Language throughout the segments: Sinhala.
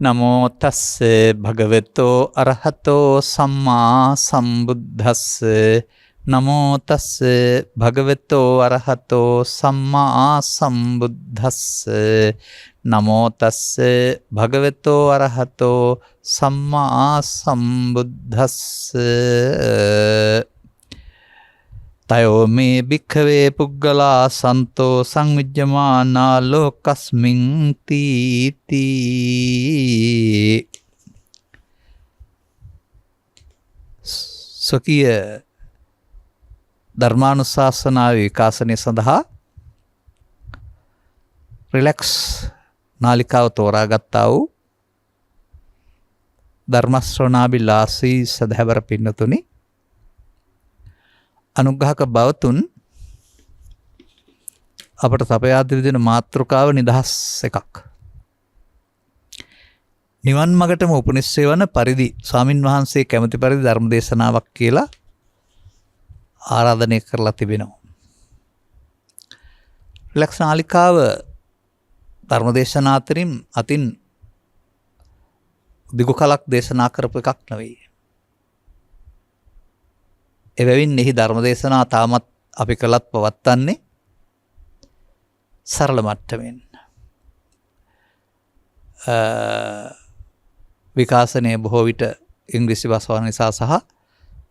නමෝ තස්ස භගවතෝ අරහතෝ සම්මා සම්බුද්දස්ස නමෝ තස්ස භගවතෝ අරහතෝ සම්මා සම්බුද්දස්ස නමෝ තස්ස භගවතෝ අරහතෝ සම්මා සම්බුද්දස්ස තයෝ මේ භික්ඛවේ පුග්ගලා සන්තෝ සංවිජ්ජමානා ලෝකස්මින් තීති. සොකිය ධර්මානුශාසනාවේ විකාශනය සඳහා රිලැක්ස් නාලිකාව තෝරාගත්තා වූ ධර්මශ්‍රවණාබිලාසී සදහැවර පින්නතුනි, අනුග්‍රහක බවතුන් අපට සපයා දෙන මාතෘකාව නිදහස් එකක්. නිවන් මගටම උපනිශ්‍රේ වන පරිදි ස්වාමින් වහන්සේ කැමති පරිදි ධර්ම දේශනාවක් කියලා ආරාධනය කරලා තිබෙනවා. රිලැක්ස් නාලිකාව ධර්ම දේශනා අතින් දිගු කලක් දේශනා කරපු එකක් නෙවෙයි. එබැවින් එහි ධර්මදේශනා තාමත් අපි කළත් පවත්වන්නේ සරල මට්ටමින්. විකාශනය බොහෝ විට ඉංග්‍රීසි භාෂාව නිසා සහ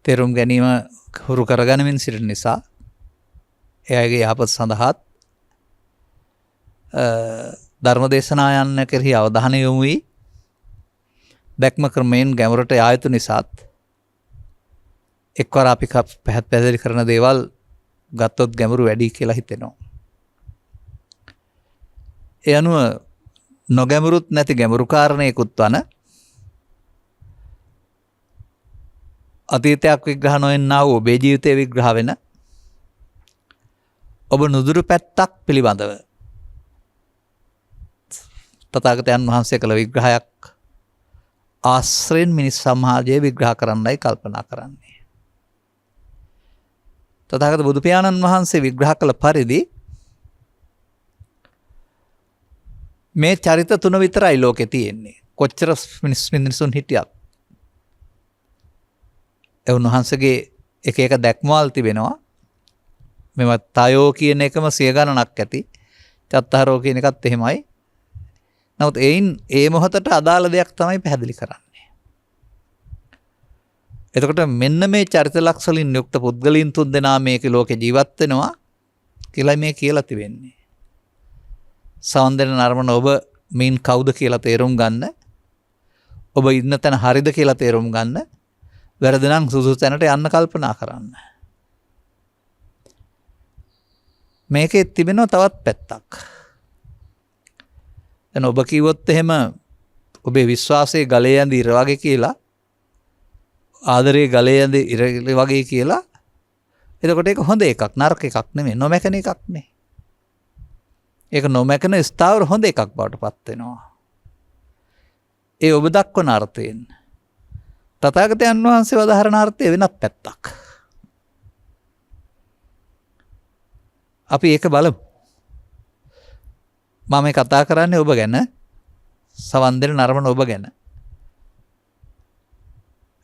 තේරුම් ගැනීම හුරු කරගනිමින් සිටින නිසා එයාගේ යහපත සඳහාත් ධර්මදේශනා යන්න කෙරෙහි අවධානය යොමු වී දැක්ම ක්‍රමයෙන් ගැඹුරට යා යුතු නිසාත් එක්වර අපි පැහැදිලි කරන දේවල් ගත්තොත් ගැඹුරු වැඩි කියලා හිතෙනවා. ඒ අනුව නොගැඹුරුත් නැති ගැඹුරු කාරණයකුත් වන අතීතයක් විග්‍රහ නොවෙන්නා වූ ඔබේ ජීවිතය විග්‍රහ වෙන ඔබ නුදුරු පැත්තක් පිළිබඳව තථාගතයන් වහන්සේ කළ විග්‍රහයක් ආශ්‍රයෙන් මිනිස් සමාජය විග්‍රහ කරන්නයි කල්පනා කරන්නේ. තථාගත බුදු පියාණන් වහන්සේ විග්‍රහ කළ පරිදි මේ චරිත තුන විතරයි ලෝකේ තියෙන්නේ. කොච්චර මිනිසුන් හිටියත් ඒ උන්වහන්සේගේ එක එක දැක්මවල් තිබෙනවා. මෙව තයෝ කියන එකම සිය ගණනක් ඇති. චත්තාරෝ කියන එකත් එහෙමයි. නමුත් එයින් ඒ මොහොතට අදාළ දෙයක් තමයි පැහැදිලි කරන්නේ. එතකොට මෙන්න මේ චරිත ලක්ෂ වලින් යුක්ත පුද්ගලයන් තුන් දෙනා මේක ලෝකේ ජීවත් වෙනවා කියලා මේ කියලා තිබෙන්නේ. සවන්දන නර්මන ඔබ මින් කවුද කියලා තේරුම් ගන්න. ඔබ ඉන්න තැන හරිද කියලා තේරුම් ගන්න. වැරදි නම් සුසු තැනට යන්න කල්පනා කරන්න. මේකේ තිබෙනවා තවත් පැත්තක්. දැන් ඔබ කිව්වොත් එහෙම ඔබේ විශ්වාසයේ ගලේ ඇඳ ඉර වගේ කියලා, ආදරයේ ගලේ ඇඳ ඉර වගේ කියලා, එතකොට ඒක හොඳ එකක්, නරක එකක් නෙමෙයි, නොමැකෙන එකක් නේ. ඒක නොමැකෙන ස්ථාවර හොඳ එකක් බවට පත් වෙනවා. ඒ ඔබ දක්වන අර්ථයෙන් තථාගතයන් වහන්සේ වදාහරන අර්ථය වෙනත් පැත්තක්. අපි ඒක බලමු. මම මේ කතා කරන්නේ ඔබ ගැන, සවන් දෙන නරඹන ඔබ ගැන.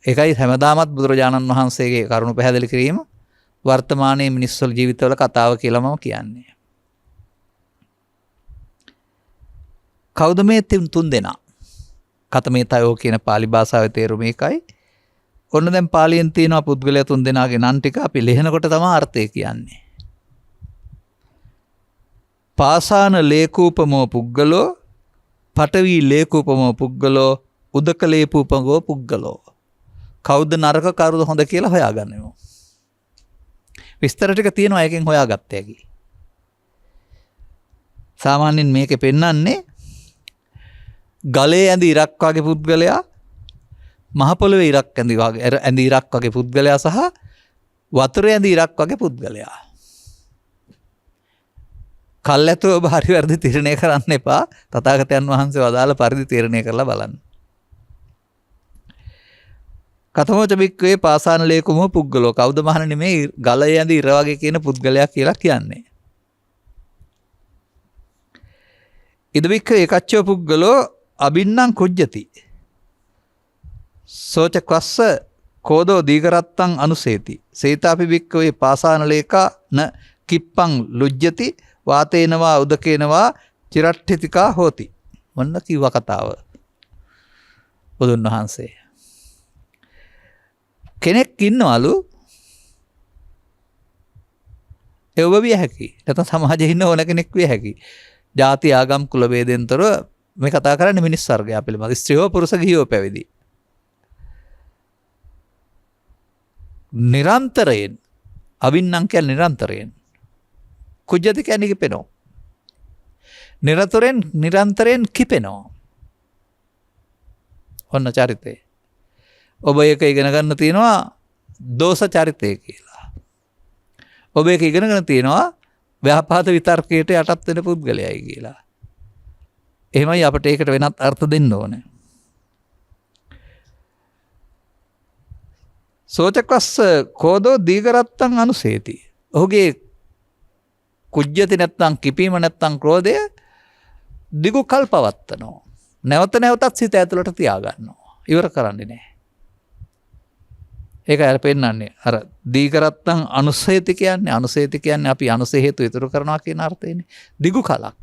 ඒකයි හැමදාමත් බුදුරජාණන් වහන්සේගේ කරුණ පැහැදිලි කිරීම වර්තමානයේ මිනිස්සුල් ජීවිතවල කතාව කියලා මම කියන්නේ. කවුද මේ තුන් දෙනා? කතමේ තයෝ කියන pāli භාෂාවේ තේරුම ඒකයි. ඔන්න දැන් පාලියෙන් තියෙනවා පුද්ගලයා තුන් දෙනාගේ නම් ටික අපි ලියනකොට තමයි අර්ථය කියන්නේ. පාසාන ලේකූපමෝ පුද්ගලෝ, පඨවි ලේකූපමෝ පුද්ගලෝ, උදක ලේකූපමෝ පුද්ගලෝ. කවුද නරක කවුද හොඳ කියලා හොයාගන්නවා. විස්තර ටික තියෙනවා, එකෙන් හොයාගත්ත හැකි. සාමාන්‍යයෙන් මේකේ පෙන්වන්නේ ගලේ ඇඳ ඉරක් වගේ පුද්ගලයා, මහ පොළවේ ඉරක් ඇඳ ඉරක් වගේ පුද්ගලයා සහ වතුරේ ඇඳ ඉරක් වගේ පුද්ගලයා. කල්ැතුව ඔබ හරි වැරදි තීරණය කරන්න එපා. තථාගතයන් වහන්සේ වදාළ පරිදි තීරණය කරලා බලන්න. කතමෝච බික්කවේ පාසාන ලේකුමෝ පුද්ගලෝ. කවුද මහණෙනි මේ ගලේ ඇඳ ඉර වගේ කියන පුද්ගලයා කියලා කියන්නේ? ඉද බික්ක ඒකච්චෝ පුද්ගලෝ අබින්නම් කුජ්ජති සෝච කස්ස කෝදෝ දීගරත්තං අනුසේති සේතාපි භික්ඛවේ පාසානලේකා න කිප්පං ලුජ්ජති වාතේනවා උදකේනවා චිරට්ඨිතිකා හෝති. මොන්න කිව්ව කතාව බුදුන් වහන්සේ. කෙනෙක් ඉන්නවලු එව්ව විය හැකි. නැත්නම් සමාජයේ ඉන්න ඕන කෙනෙක් විය හැකි. ಜಾති ආගම් කුල ભેදෙන් තොරව මේ කතා කරන්නේ මිනිස් වර්ගය පිළිබඳ. ස්ත්‍රියෝ පුරුෂ ගිහියෝ පැවිදි. නිරන්තරයෙන් අවින්නම් කියන්නේ නිරන්තරයෙන්. කුජ්ජති කියන්නේ කිපෙනවා. නිරන්තරයෙන් කිපෙනවා. ඔන්න චරිතේ. ඔබ ඒක ඉගෙන ගන්න තියෙනවා දෝෂ චරිතය කියලා. ඔබ ඒක ඉගෙනගෙන තියෙනවා ව්‍යාපාද විතර්කයට යටත් වෙන පුද්ගලයයි කියලා. එහෙමයි අපිට ඒකට වෙනත් අර්ථ දෙන්න ඕනේ. සෝචකස්ස කෝදෝ දීගරත්තං අනුසේති. ඔහුගේ කුජ්ජති නැත්තම් කිපීම නැත්තම් ක්‍රෝධය දිගු කල් පවත්වනවා. නැවත නැවතත් සිත ඇතුළට තියාගන්නවා. ඉවර කරන්නේ නැහැ. ඒක අර පෙන්නන්නේ අර දීගරත්තං අනුසේති කියන්නේ අපි අනුසය හේතු ඉතුරු කරනවා කියන අර්ථයනේ. දිගු කලක්.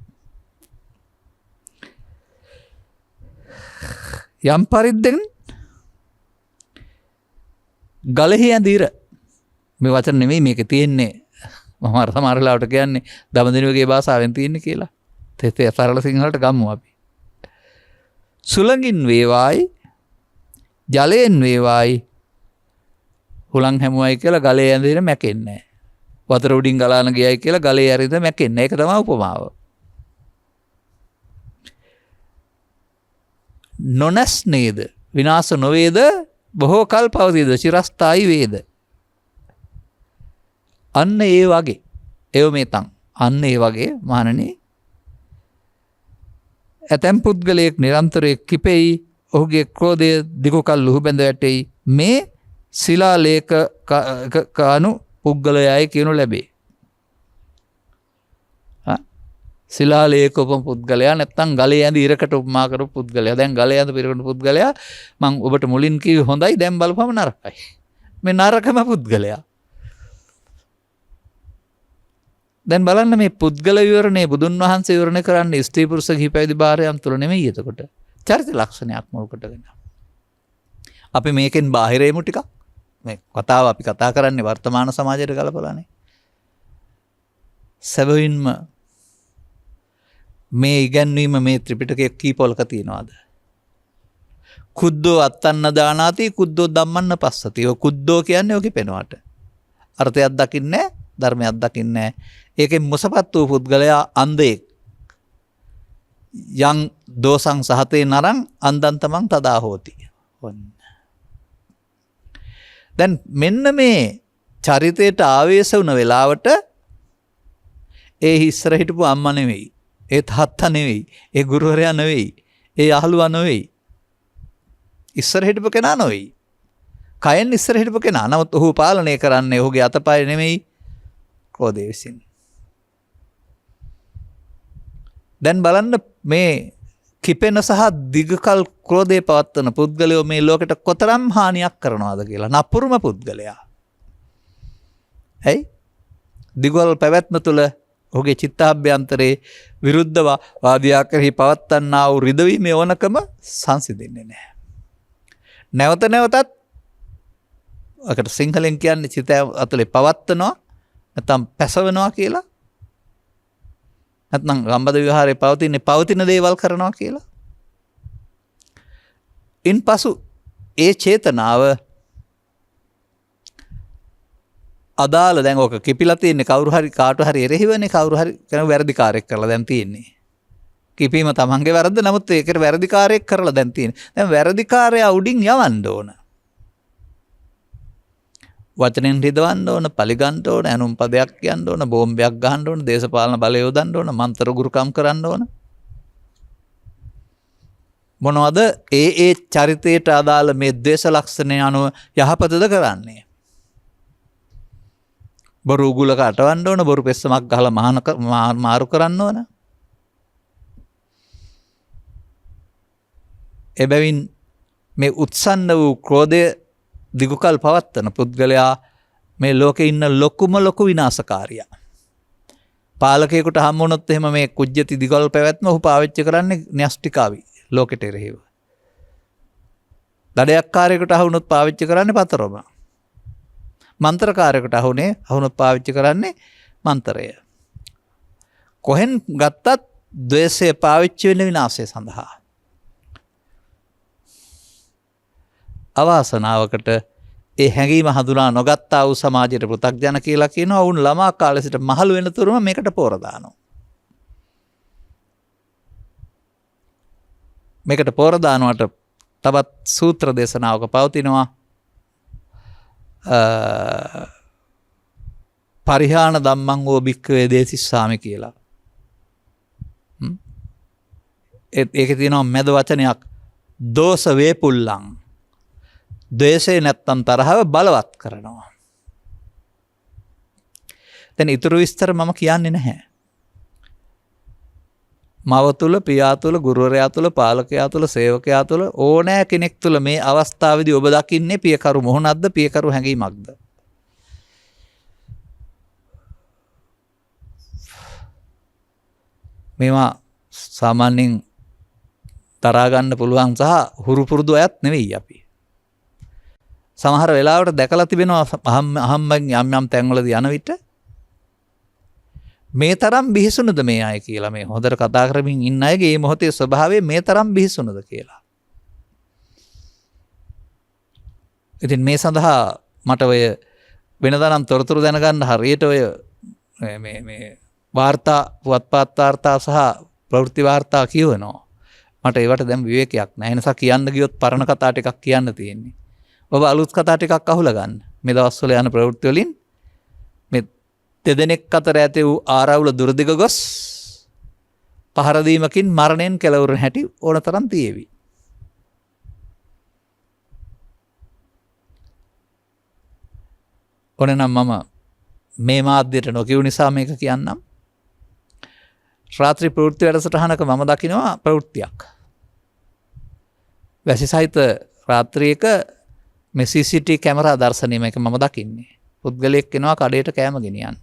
යම් පරිද්දෙන් ගලෙහි ඇඳීර මේ වචන නෙමෙයි මේක තියෙන්නේ මම අර සමහර වෙලාවට කියන්නේ දඹදිනුවගේ භාෂාවෙන් තියෙන්නේ කියලා. තේ සරල සිංහලට ගම්මු අපි. සුළඟින් වේවායි ජලයෙන් වේවායි හුලං හැමුවයි කියලා ගලේ ඇඳගෙන මැකෙන්නේ නැහැ. වතුර උඩින් ගලාන ගියයි කියලා ගලේ ඇරිද මැකෙන්නේ. ඒක තමයි උපමාව. නොනස් නේද විනාශ නොවේද බොහෝ කල් පවතිද චිරස්ථායි වේද. අන්න ඒ වගේ එව මේතන් අන්න ඒ වගේ මහණනි ඇතැම් පුද්ගලයෙක් නිරන්තරයෙන් කිපෙයි ඔහුගේ ක්‍රෝධය දිගු කල් ලුහු බැඳ වැටෙයි මේ ශිලාලේක කානු පුද්ගලයයි කියනු ලැබේ. ශිලාලේක උපම පුද්ගලයා නැත්තම් ගලේ ඇඳ ඉරකට උපමා කරපු පුද්ගලයා. දැන් ගලේ ඇඳ පිරවන පුද්ගලයා මම ඔබට මුලින් කිව්වේ හොඳයි දැන් බලපම නරකයි. මේ නරකම පුද්ගලයා. දැන් බලන්න මේ පුද්ගල විවරණේ බුදුන් වහන්සේ විවරණය කරන්නේ ස්ත්‍රී පුරුෂ ගිහි පැවිදි භාර්යයන් තුල නෙමෙයි එතකොට. චරිත ලක්ෂණයක් මුල් කොටගෙන. අපි මේකෙන් බාහිරේමු ටිකක්. මේ කතාව අපි කතා කරන්නේ වර්තමාන සමාජයට ගලපලානේ. සැබවින්ම මේ ඉගැන්වීම මේ ත්‍රිපිටකයේ කී පොලක තියනවාද? කුද්දෝ අත්තන්න දානාති කුද්දෝ ධම්මන්න පස්සති. ඔය කුද්දෝ කියන්නේ ඔකේ පෙනවට. අර්ථයක් දකින්නේ ධර්මයක් දකින්නේ. ඒකෙන් මුසපත් වූ පුද්ගලයා අන්ධයෙක්. යං දෝසං සහතේ නරං අන්දන් තමන් තදා හෝති. දැන් මෙන්න මේ චරිතයට ආවේශ වුණ වෙලාවට ඒ ඉස්සර හිටපු අම්මා නෙවෙයි. ඒ තාත්තා නෙවෙයි. ඒ ගුරුවරයා නෙවෙයි. ඒ අහලුවා නෙවෙයි. ඉස්සර හිටපු කෙනා නෙවෙයි. කයෙන් ඉස්සර හිටපු කෙනා. නමුත් ඔහු පාලනය කරන්නේ ඔහුගේ අතපය නෙවෙයි. ක්‍රෝධය විසින්. දැන් බලන්න මේ කිපෙන සහ දිගකල් ක්‍රෝධය පවත්වන පුද්ගලයෝ මේ ලෝකෙට කොතරම් හානියක් කරනවාද කියලා. නපුරුම පුද්ගලයා. ඇයි? දිගවල් පැවැත්ම තුළ ඔහුගේ චිත්තාභ්‍යන්තරේ විරුද්ධව වාදියා කෙරෙහි පවත්වන්නා වූ රිදවීමේ ඕනකම සංසිඳෙන්නේ නැහැ. නැවත නැවතත් අකට සිංහලෙන් කියන්නේ චිත ඇතුලේ පවත්වනවා නැත්නම් පැසවනවා කියලා. නැත්නම් ගම්බද විහාරේ පවතින දේවල් කරනවා කියලා. ඉන්පසු ඒ චේතනාව අදාළ දැන් ඕක කිපිලා තියෙන්නේ කවුරු හරි කාට හරි එරෙහිවනේ කවුරු හරි කෙනෙක් වැරදිකාරයෙක් කරලා දැන් තියෙන්නේ. කිපීම තමන්ගේ වැරද්ද නමුත් ඒකට වැරදිකාරයෙක් කරලා දැන් තියෙන්නේ. දැන් වැරදිකාරයා උඩින් යවන්න ඕන. වචනෙන් රිදවන්න ඕන, පලිගන්න ඕන, ඇනුම් පදයක් කියන්න ඕන, බෝම්බයක් ගහන්න ඕන, දේශපාලන බලය යොදන්න ඕන, මන්තර ගුරුකම් කරන්න ඕන. මොනවද ඒ චරිතයට අදාළ මේ ද්වේෂ ලක්ෂණය අනුව යහපතද කරන්නේ? බොරු උගුලක අටවන්න ඕන, බොරු පෙස්සමක් ගහලා මාරු කරන්න ඕන. එබැවින් මේ උත්සන්න වූ ක්‍රෝධය දිගුකල් පවත්වන පුද්ගලයා මේ ලෝකේ ඉන්න ලොකු විනාශකාරියා. පාලකයෙකුට හම් වුණොත් එහෙම මේ කුජ්ජති දිගල් පැවැත්ම ඔහු පාවිච්චි කරන්නේ න්‍යෂ්ටිකාවි ලෝකෙට එරෙහිව. දඩයක්කාරයෙකුට අහුනොත් පාවිච්චි කරන්නේ පතරම. මන්ත්‍රකාරයෙකුට අහුනොත් පාවිච්චි කරන්නේ මන්තරය. කොහෙන් ගත්තත් ද්වේෂය පාවිච්චි වෙන විනාශය සඳහා. අවාසනාවකට ඒ හැඟීම හඳුනා නොගත්තා වූ සමාජයට පෘථග්ජන කියලා කියනවා. වුන් ළමා කාලේ සිට මහලු වෙන තුරුම මේකට පෝර දානවා. මේකට පෝර දානවට තවත් සූත්‍ර දේශනාවක පවතිනවා. පරිහාන ධම්මං වූ භික්ඛවේ දේසිස්සාමි කියලා. ඒකේ තියෙනවා මැද වචනයක් දෝෂ වේපුල්ලං. ද්වේෂය නැත්තම් තරහව බලවත් කරනවා. දැන් ඊතුරු විස්තර මම කියන්නේ නැහැ. මව තුල, පියා තුල, ගුරුවරයා තුල, පාලකයා තුල, සේවකයා තුල ඕනෑ කෙනෙක් තුල මේ අවස්ථාවේදී ඔබ දකින්නේ පියකරු මොහොනක්ද, පියකරු හැඟීමක්ද? මේවා සාමාන්‍යයෙන් තරහා ගන්න පුළුවන් සහ හුරු පුරුදු අයත් නෙවෙයි අපි. සමහර වෙලාවට දැකලා තිබෙනවා අහම්මෙන් යම් තැන්වලදී යන විට මේ තරම් බිහිසුණුද මේ අය කියලා, මේ හොඳට කතා කරමින් ඉන්න අයගේ මේ මොහොතේ ස්වභාවය මේ තරම් බිහිසුණුද කියලා. ඉතින් මේ සඳහා මට ඔය වෙනදානම් තොරතුරු දැනගන්න හරියට ඔය මේ වාර්තා, පුවත්පත් වාර්තා සහ ප්‍රවෘත්ති වාර්තා කියවනවා. මට ඒවට දැන් විවේකයක් නැහැ. ඒ නිසා කියන්න ගියොත් පරණ කතා ටිකක් කියන්න තියෙන්නේ. ඔබ අලුත් කතා ටිකක් අහුලා ගන්න. මේ දවස්වල යන ප්‍රවෘත්ති වලින් මේ දෙදෙනෙක් අතර ඇති වූ ආරවුල දුරදිග ගොස් පහර දීමකින් මරණයෙන් කෙලවුරන හැටි ඕනතරම් තියෙවි. ඕනනම් මම මේ මාධ්‍යයට නොකියු නිසා මේක කියන්නම්. රාත්‍රී ප්‍රවෘත්ති වැඩසටහනක මම දකිනවා ප්‍රවෘත්තියක්. වැසි සහිත රාත්‍රියක මේ CCTV කැමරා දර්ශනය මේක මම දකින්නේ. පුද්ගලයෙක් එනවා කඩේට කෑම ගෙනියන්න.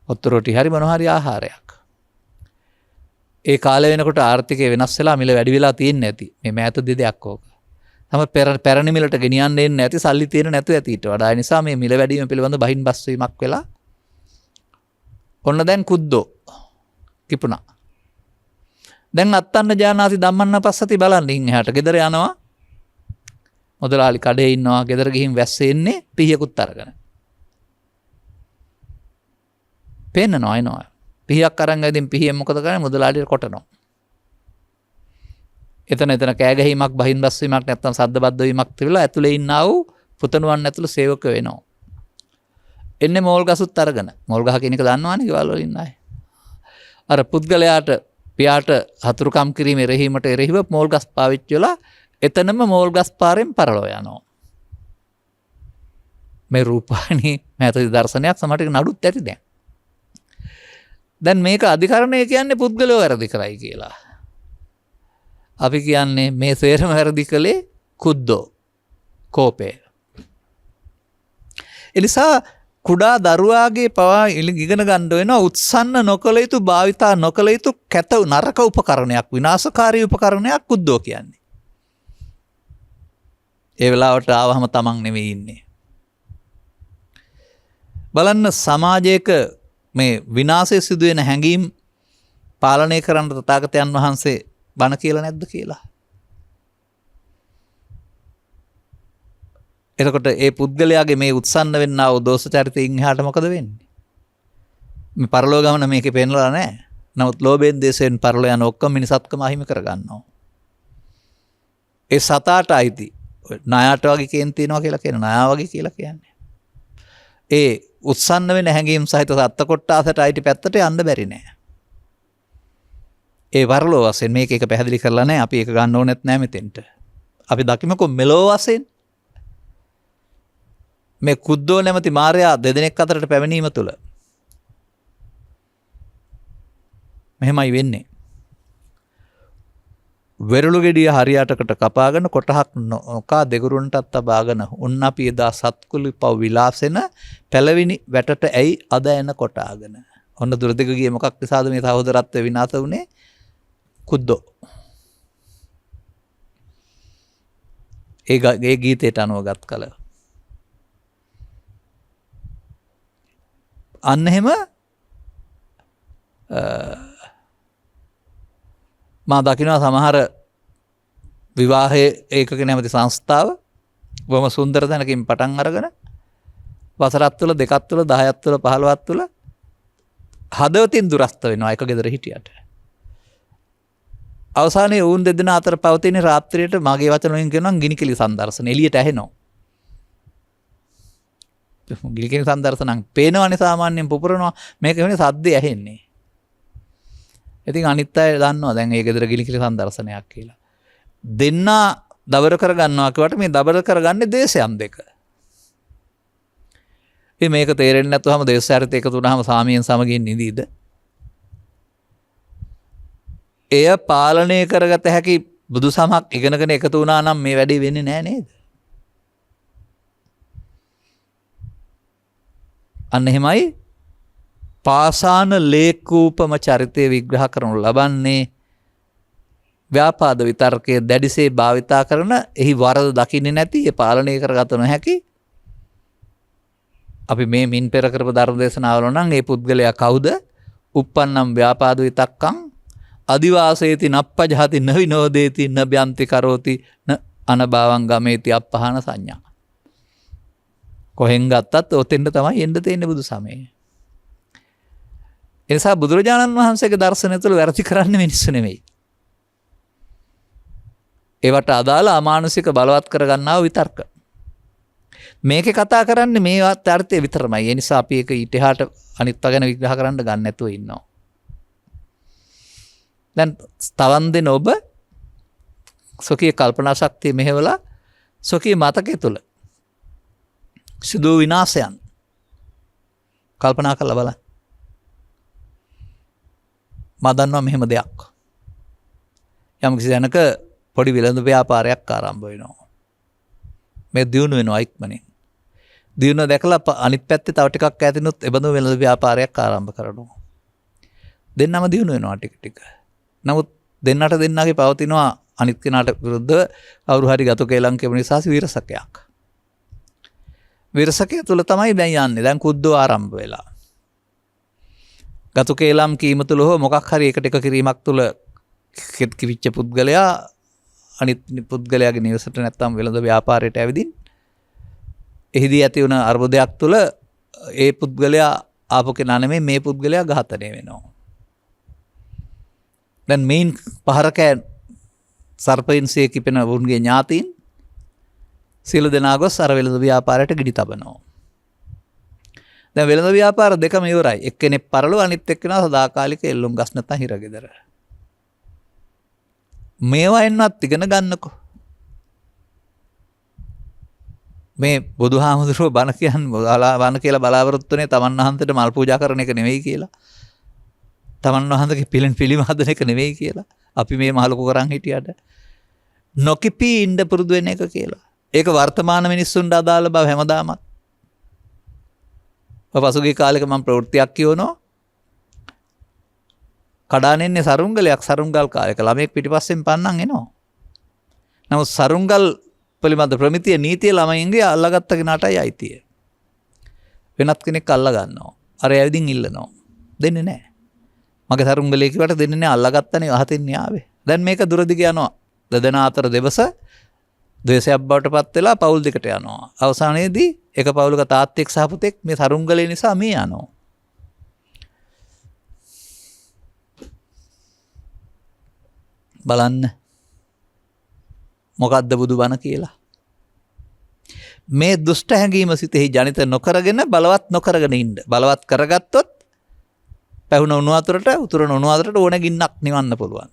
ඔත්තු රොටි හරි මොනවා හරි ආහාරයක්. ඒ කාලේ වෙනකොට ආර්ථිකය වෙනස් වෙලා මිල වැඩි වෙලා තියෙන්නේ නැති. මේ මෑත දෙදයක් ඕක. තම පැරණි මිලට ගෙනියන්න එන්නේ නැති, සල්ලි තියෙන නැතු ඇති ඊට වඩා. ඒ නිසා මේ මිල වැඩි වීම පිළිබඳ බහින් බස් වීමක් වෙලා ඔන්න දැන් කුද්දෝ කිපුණා. දැන් අත්තන්න ජානාති ධම්මන්න පස්සති බලන්න ඉන් එහාට ගෙදර යනවා. මුදලාලි කඩේ ඉන්නවා. ගෙදර ගිහින් වැස්සේ එන්නේ පිහියකුත් අරගෙන. පේන්නනවා එනවා. පිහියක් අරන් ගිහින් පිහියෙන් මොකද කරන්නේ? මුදලාලිට කොටනවා. එතන කෑ ගැහිමක්, බහින් බස් වීමක් නැත්තම් සද්ද බද්ද වීමක් තිබිලා ඇතුලේ ඉන්නා වූ පුතණුවන් ඇතුළු සේවක වෙනවා. එන්නේ මෝල් ගසුත් අරගෙන. මෝල් ගහ කියන එක දන්නවනේ ගෙවල් වල ඉන්න අය. අර පුද්ගලයාට පියාට හතුරුකම් කිරීම එරෙහිමට එරෙහිව මෝල් ගස් පාවිච්චි වෙලා එතනම මෝල් ගස් පාරෙන් පරලෝ යනවා. මේ රූපාණී මෑතක දර්ශනයක් සමහරට නඩුත් ඇති දැන්. දැන් මේක අධිකරණය කියන්නේ පුද්ගලයෝ වැරදි කරයි කියලා. අපි කියන්නේ මේ සේරම වැරදි කළේ කුද්දෝ, කෝපේ. එනිසා කුඩා දරුවාගේ පවා ඉගෙන ගන්න වෙනවා උත්සන්න නොකළ යුතු, භාවිතා නොකළ යුතු කැත නරක උපකරණයක්, විනාශකාරී උපකරණයක් කුද්දෝ කියන්නේ. ඒ වෙලාවට ආවහම තමන් නෙවෙයි ඉන්නේ. බලන්න සමාජයක මේ විනාශය සිදුවෙන හැඟීම් පාලනය කරන්න තථාගතයන් වහන්සේ බණ කියලා නැද්ද කියලා. එතකොට ඒ පුද්ගලයාගේ මේ උත්සන්න වෙන්නා වූ දෝෂ චරිතයෙන් එහාට මොකද වෙන්නේ? මේ පරලෝ ගමන මේකේ පෙන්වලා නැහැ. නමුත් ලෝභයෙන් දේශයෙන් පරලෝ යන ඔක්කොම මිනිසත්කම අහිමි කරගන්නවා. ඒ සතාට අයිති ණයට වගේ කේන් තියනවා කියලා කියන ණයා වගේ කියලා කියන්නේ. ඒ උත්සන්න වෙන හැඟීම් සහිත සත්ත්ව කොට්ටාසට අයිති පැත්තට යන්න බැරි නෑ. ඒ වරලෝ වශයෙන් මේක එක පැහැදිලි කරලා නැහැ. අපි ඒක ගන්න ඕනෙත් නැහැ මෙතෙන්ට. අපි දකිමකො මෙලෝ වශයෙන් මේ කුද්දෝ නැමැති මාරයා දෙදෙනෙක් අතරට පැමිණීම තුළ මෙහෙමයි වෙන්නේ. වෙරළු ගෙඩිය හරියටකට කපාගෙන කොටහක් නොකා දෙගුරුන්ටත් තබාගෙන උන් අපි එදා සත්කුලි පව් විලාසෙන පැලවිනි වැටට ඇයි අද එන කොටාගෙන. ඔන්න දුරදිග ගියේ මොකක් නිසාද මේ සහෝදරත්වය විනාශ වුනේ? කුද්දෝ. ඒ ගීතයට අනුවගත් කළ. අන්න එහෙම මා දකිනවා සමහර විවාහයේ ඒකක නැමැති සංස්ථාව බොහොම සුන්දර තැනකින් පටන් අරගෙන වසරක් තුළ දෙකක් තුළ 10ක් තුළ 15ක් තුළ හදවතින් දුරස්ත වෙනවා එක ගෙදර හිටියට. අවසානයේ වුන් දෙදෙනා අතර පවතින රාත්‍රියට මගේ වචන වලින් කියනවා ගිනිකිලි සංදර්ශන එළියට ඇහෙනවා. ගිනිකිලි සංදර්ශනං පේනවනේ සාමාන්‍යයෙන් පුපුරනවා මේක වෙන්නේ සද්දේ ඇහෙන්නේ. ඉතින් අනිත් අය දන්නවා දැන් ඒ ගෙදර ගිනිකිලි සංදර්ශනයක් කියලා. දෙන්නා දබර කර ගන්නවා කියවට මේ දබර කරගන්නේ දේශයන් දෙක. ඉතින් මේක තේරෙන්නේ නැතුවම දේශයන්ට එකතු වුණාම සාමියෙන් සමගින් නිදීද? එය පාලනය කරගත හැකි බුදුසමක් ඉගෙනගෙන එකතු වුණා නම් මේ වැඩේ වෙන්නේ නැහැ නේද? අන්න එහෙමයි පාසාන ලේකූපම චරිතය විග්‍රහ කරනු ලබන්නේ ව්‍යාපාද විතර්කයේ දැඩිසේ භාවිතා කරන එහි වරද දකින්නේ නැති ඒ පාලනය කරගත නොහැකි අපි මේ මින් පෙර කරපු ධර්ම දේශනාවල නම් මේ පුද්ගලයා කවුද? uppannam ව්‍යාපාද විතක්කං අදිවාසේති නප්පජහති නවිනෝදේති නබ්‍යන්ති කරෝති න අනභවං ගමේති අපහාන සංඥා. කොහෙන් ගත්තත් ඔතෙන්ද තමයි එන්න තියෙන්නේ බුදු සමයේ. ඒ නිසා බුදුරජාණන් වහන්සේගේ දර්ශනය තුළ වැරදි කරන්නේ මිනිස්සු නෙමෙයි. ඒවට අදාළ අමානුෂික බලවත් කරගන්නා විතර්ක. මේකේ කතා කරන්නේ මේ අර්ථය විතරමයි. ඒ නිසා අපි ඒක ඊට එහාට අනිත් ගැන විග්‍රහ කරන්න ගන්න නැතුව ඉන්නවා. දැන් තවන් දෙන ඔබ සොකී කල්පනා ශක්තිය මෙහෙवला සොකී මතකයේ තුල සිදු විනාශයන් කල්පනා කරලා බලන්න. මා දන්නවා මෙහෙම දෙයක්. යම් කිසි දැනක පොඩි විලඳු ව්‍යාපාරයක් ආරම්භ වෙනවා. මේ දියුණු වෙනවා ඉක්මනින්. දියුණුව දැකලා අනිත් පැත්තේ තව ටිකක් ඈතිනුත් එබඳු විලඳු ව්‍යාපාරයක් ආරම්භ කරනවා. දෙන්නම දියුණු වෙනවා ටික ටික. නමුත් දෙන්නට දෙන්නගේ පවතිනවා අනිත් කෙනාට විරුද්ධව කවුරු හරි ගත කේලම් කියපු නිසා විරසකයක්. විරසකය තුල තමයි දැන් යන්නේ. දැන් කුද්දෝ ආරම්භ වෙලා. ගත කේලම් කීම තුල හෝ මොකක් හරි එකට එක කිරීමක් තුල කිවිච්ච පුද්ගලයා අනිත් පුද්ගලයාගේ නිවසට නැත්තම් වෙළඳ ව්‍යාපාරයට ඇවිදින් එහිදී ඇති වුණ අර්බුදයක් තුල ඒ පුද්ගලයා ආපු කෙනා නෙමෙයි මේ පුද්ගලයා ඝාතනය වෙනවා. දැන් මේන් පහරකෑ සර්පයින්සේ කිපෙන වුන්ගේ ඥාතීන් සියලු දෙනා ගොස් අර වෙළඳ ව්‍යාපාරයට ගිනි තබනවා. දැන් වෙළඳ ව්‍යාපාර දෙකම ඉවරයි. එක්කෙනෙක් පරලෝ අනිත් එක්කෙනා සදාකාලික එල්ලුම් ගස් නැත්තම් හිරගෙදර. මේවා එන්නත් ඉගෙන ගන්නකෝ. මේ බුදුහාමුදුරුවෝ බණ කියන්නේ බණ කියලා බලාපොරොත්තුනේ තමන් වහන්සේට මල් පූජා කරන එක නෙවෙයි කියලා. තමන් වහන්සේගේ පිළිම හදන එක නෙවෙයි කියලා. අපි මේ මහලුකු කරන් හිටියට නොකිපී ඉන්න පුරුදු වෙන එක කියලා. ඒක වර්තමාන මිනිස්සුන්ට අදාළ බව හැමදාමත්. පසුගිය කාලෙක මම ප්‍රවෘත්තියක් කියවනවා. කඩානෙන්නේ සරුංගලයක් සරුංගල් කාලයක ළමෙක් පිටිපස්සෙන් පන්නන් එනවා. නමුත් සරුංගල් පිළිබඳ ප්‍රමිතිය නීතිය ළමයින්ගේ අල්ලගත්ත කෙනාටයි අයිතිය. වෙනත් කෙනෙක් අල්ල ගන්නවා. අර ඇවිදින් ඉල්ලනවා. දෙන්නේ නැහැ. මගේ සරුංගලේ කිව්වට දෙන්නේ නැහැ අල්ලගත්තනේ අහතින් න්යාවේ. දැන් මේක දුරදිග යනවා. දෙදෙනා අතර දෙවස ද්වේෂයක් බවට පත් වෙලා පවුල් දෙකට යනවා. අවසානයේදී එක පවුලක තාත්තෙක් සහ පුතෙක් මේ සරුංගලේ නිසා මේ යනවා. බලන්න මොකද්ද බුදුබණ කියලා. මේ දුෂ්ට හැඟීම සිතෙහි ජනිත නොකරගෙන බලවත් නොකරගෙන ඉන්න. බලවත් කරගත්තොත් පැහුණ උණු වතුරට උතුරන උණු වතුරට ඕන ගින්නක් නිවන්න පුළුවන්.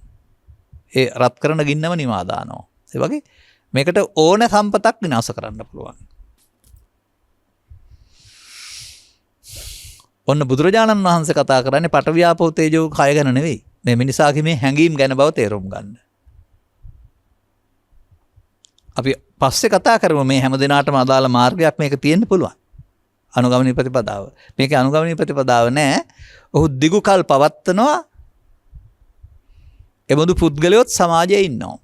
ඒ රත් කරන ගින්නම නිවා දානවා. ඒ වගේ මේකට ඕන සම්පතක් විනාශ කරන්න පුළුවන්. ඔන්න බුදුරජාණන් වහන්සේ කතා කරන්නේ පඨවි ආපෝ තේජෝ කය ගැන නෙවෙයි. මේ මිනිසාගේ මේ හැඟීම් ගැන බව තේරුම් ගන්න. අපි පස්සේ කතා කරමු මේ හැම දිනාටම අදාළ මාර්ගයක් මේක තියෙන්න පුළුවන්. අනුගමනීය ප්‍රතිපදාව. මේකේ අනුගමනීය ප්‍රතිපදාව නැහැ. ඔහු දිගු කල් පවත්නවා. එබඳු පුද්ගලයොත් සමාජයේ ඉන්නවා.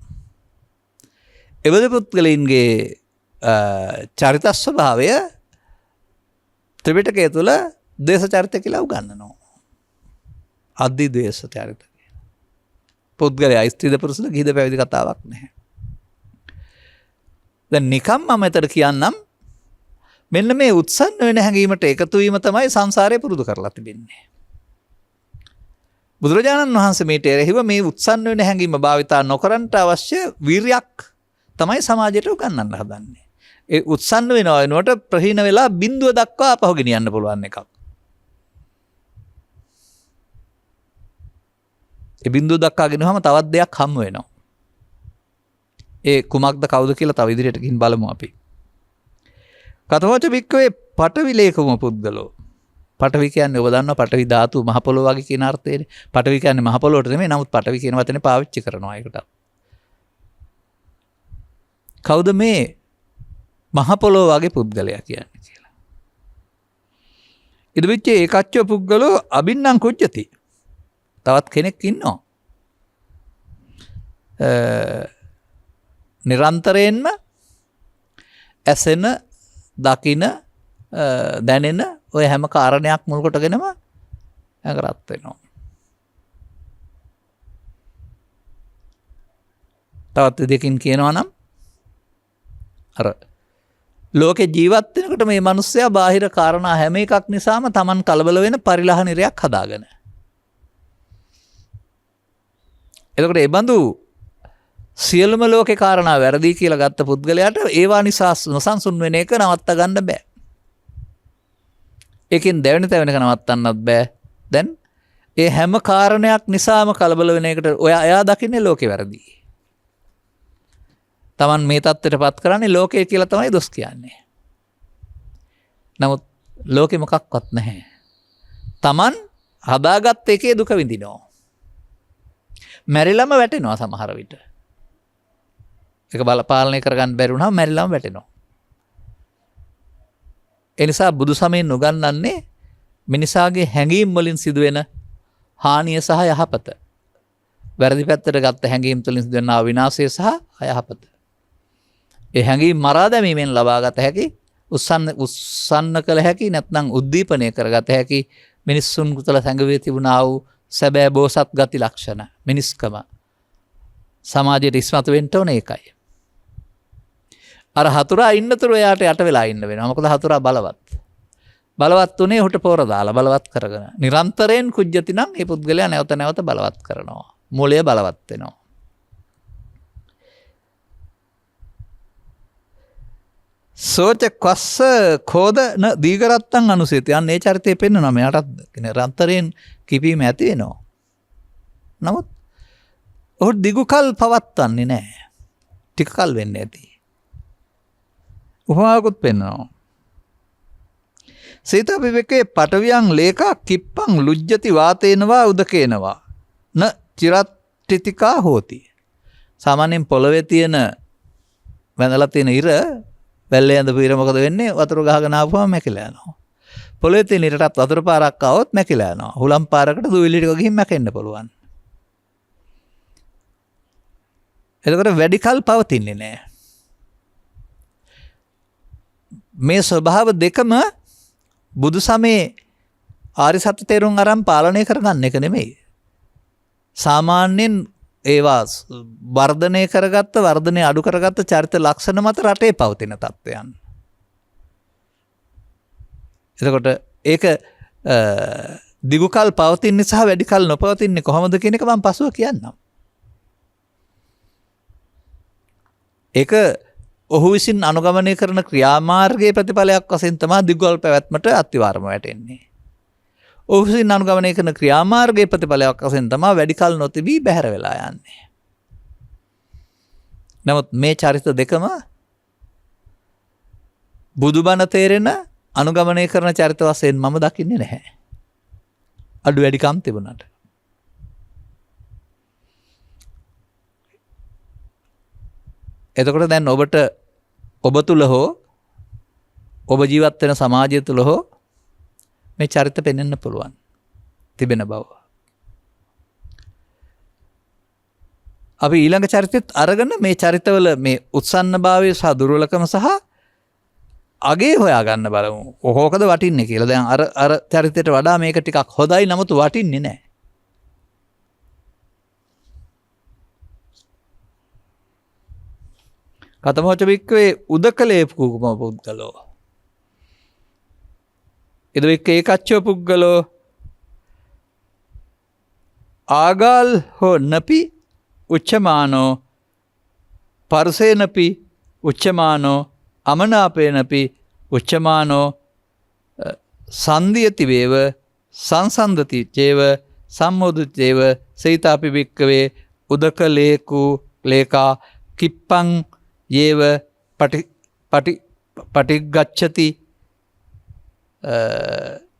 එබඳු පුද්ගලයින්ගේ චරිත ස්වභාවය ත්‍රිපිටකය තුළ දේශ චරිත කියලා උගන්වනවා. අධි දේශ චරිත කියලා. පුද්ගලයා ස්ත්‍රීද පුරුෂද ගිහිද පැවිදි කතාවක් නැහැ. දැන් නිකම් මම මෙතන කියන්නම් මෙන්න මේ උත්සන්න වෙන හැඟීමට එකතු වීම තමයි සංසාරේ පුරුදු කරලා තිබෙන්නේ. බුදුරජාණන් වහන්සේ මේට එරෙහිව මේ උත්සන්න වෙන හැඟීම භාවිතා නොකරන්නට අවශ්‍ය වීරියක් තමයි සමාජයට උගන්වන්න හදන්නේ. ඒ උත්සන්න වෙනවා වෙනකොට ප්‍රහීන වෙලා බිඳුව දක්වා අපහු ගෙනියන්න පුළුවන් එකක්. ඒ බිඳුව දක්වා ගෙනුවම තවත් දෙයක් හම්බ වෙනවා. ඒ කුමක්ද කවුද කියලා තව ඉදිරියට ගිහින් බලමු අපි. කතමෝච භික්කවේ පඨවි ලේකම පුද්ගලෝ. පඨවි කියන්නේ ඔබ දන්නවා පඨවි ධාතු මහ පොළොව වගේ කියන අර්ථයනේ. පඨවි කියන්නේ මහ පොළොවට නෙමෙයි. නමුත් පඨවි කියන වචනේ පාවිච්චි කරනවා ඒකට. කවුද මේ මහ පොළොව වගේ පුද්ගලයා කියන්නේ කියලා. ඉදවිච්ච ඒකච්ච පුද්ගලෝ අබින්නම් කුජ්ජති. තවත් කෙනෙක් ඉන්නවා. නිරන්තරයෙන්ම ඇසෙන දකින දැනෙන ඔය හැම කාරණයක් මුල් කොටගෙනම රත් වෙනවා. තවත් දෙකින් කියනවා නම් අර ලෝකේ ජීවත් වෙනකොට මේ මිනිස්සයා බාහිර කාරණා හැම එකක් නිසාම Taman කලබල වෙන පරිලහ නිරයක් හදාගෙන. එතකොට ඒ බඳු සියලුම ලෝකේ කාරණා වැරදි කියලා ගත්ත පුද්ගලයාට ඒවා නිසා නොසන්සුන් වෙන එක නවත්ත ගන්න බෑ. ඒකෙන් දැවෙන තැවෙනක නවත්තන්නත් බෑ. දැන් ඒ හැම කාරණයක් නිසාම කලබල වෙන එකට එයා දකින්නේ ලෝකේ වැරදි. Taman මේ தත්ත්වයට පත් කරන්නේ ලෝකය කියලා තමයි දොස් කියන්නේ. නමුත් ලෝකෙ මොකක්වත් නැහැ. Taman හදාගත් එකේ දුක විඳිනවා. මැරිලම වැටෙනවා සමහර විට. ඒක පාලනය කරගන්න බැරි වුණාම මැරිලම වැටෙනවා. ඒ නිසා බුදු සමයෙන් උගන්වන්නේ මිනිසාගේ හැඟීම් වලින් සිදුවෙන හානිය සහ යහපත. වැරදි පැත්තට ගත්ත හැඟීම් තුළින් සිදුවෙන විනාශය සහ අයහපත. ඒ හැඟීම් මරා දැමීමෙන් ලබාගත හැකි උස්සන්න කළ හැකි නැත්නම් උද්දීපනය කරගත හැකි මිනිස්සුන් තුළ සැඟවී තිබුණා වූ සැබෑ බෝසත් ගති ලක්ෂණ මිනිස්කම සමාජයට ඉස්මතු වෙන්න ඕනේ ඒකයි. අර හතුරා ඉන්නතුරු එයාට යට වෙලා ඉන්න වෙනවා. මොකද හතුරා බලවත්. බලවත් උනේ උට පොර දාලා බලවත් කරගෙන. නිරන්තරයෙන් කුජ්ජති නම් මේ පුද්ගලයා නැවත නැවත බලවත් කරනවා. මොළය බලවත් වෙනවා. සෝච කස්ස කෝදන දීගරත්තන් අනුසේත යන්නේ චරිතය පෙන්වනවා. මෙයාටත් නිරන්තරයෙන් කිපීම ඇති වෙනවා. නමුත් ඔහු දිගු කල් පවත්වන්නේ නැහැ. ටික කල් වෙන්නේ ඇති. උපමාවකුත් පෙන්වනවා. සීත විවේකේ පටවියන් ලේකා කිප්පං ලුජ්ජති වාතේනවා උදකේනවා න චිරත්‍ත්‍තිකා හෝති. සාමාන්‍යයෙන් පොළවේ තියෙන වැඳලා තියෙන ඉර වැල්ලේ ඇඳපු ඉර මොකද වෙන්නේ? වතුර ගහගෙන ආපුවම මැකිලා යනවා. පොළවේ තියෙන ඉරටත් වතුර පාරක් ආවොත් මැකිලා යනවා. හුලම් පාරකට දුවිලි ටික ගිහින් මැකෙන්න පුළුවන්. එතකොට වැඩි කල් පවතින්නේ නැහැ. මේ ස්වභාව දෙකම බුදු සමයේ ආර්ය සත්‍ය තේරුම් අරන් පාලනය කරගන්න එක නෙමෙයි. සාමාන්‍යයෙන් ඒවා වර්ධනය කරගත්ත වර්ධනය අඩු කරගත්ත චරිත ලක්ෂණ මත රටේ පවතින තත්ත්වයන්. එතකොට ඒක දිගු කල් පවතින්නේ සහ වැඩි කල් නොපවතින්නේ කොහොමද කියන එක මම පසුව කියන්නම්. ඒක ඔහු විසින් අනුගමනය කරන ක්‍රියාමාර්ගයේ ප්‍රතිඵලයක් වශයෙන් තමයි දිගුකල් පැවැත්මට අත්විවරම වැටෙන්නේ. ඔහු විසින් අනුගමනය කරන ක්‍රියාමාර්ගයේ ප්‍රතිඵලයක් වශයෙන් තමයි වැඩි කල නොතිබී බැහැර වෙලා යන්නේ. නමුත් මේ චරිත දෙකම බුදුබණ තේරෙන අනුගමනය කරන චරිත වශයෙන් මම දකින්නේ නැහැ. අඩු වැඩිකම් තිබුණාට. එතකොට දැන් ඔබට ඔබ තුල හෝ ඔබ ජීවත් වෙන සමාජය තුල හෝ මේ චරිත පෙන්වන්න පුළුවන් තිබෙන බව. අපි ඊළඟ චරිතෙත් අරගෙන මේ චරිතවල මේ උත්සන්නභාවය සහ දුර්වලකම සහ අගේ හොයා ගන්න බලමු. කොහොකද වටින්නේ කියලා. දැන් අර චරිතයට වඩා මේක ටිකක් හොඳයි නමුත් වටින්නේ නැහැ. කතමෝච වික්කවේ උදකලේ කුකුම පුද්ගලෝ. ඉද වික්ක ඒකච්චෝ පුද්ගලෝ ආගල් හෝ නපි උච්චමානෝ පරසේනපි උච්චමානෝ අමනාපේනපි උච්චමානෝ සන්දියති වේව සංසන්දති චේව සම්මෝදිතේව සීතාපි වික්කවේ උදකලේකු ලේකා කිප්පං යේව පටිගච්ඡති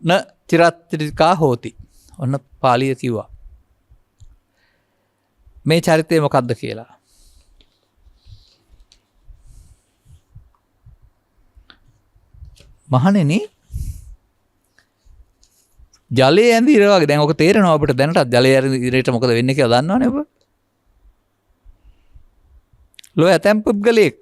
න චිරත්‍රිකා හෝති. ඔන්න පාලිය කිව්වා. මේ චරිතය මොකක්ද කියලා. මහණෙනි ජලයේ ඇඳි ඉර වගේ දැන් ඔක තේරෙනවා අපිට දැනටත් ජලයේ ඇඳි ඉරේට මොකද වෙන්නේ කියලා දන්නවනේ ඔබ. ලෝ ඇතැම් පුද්ගලෙක්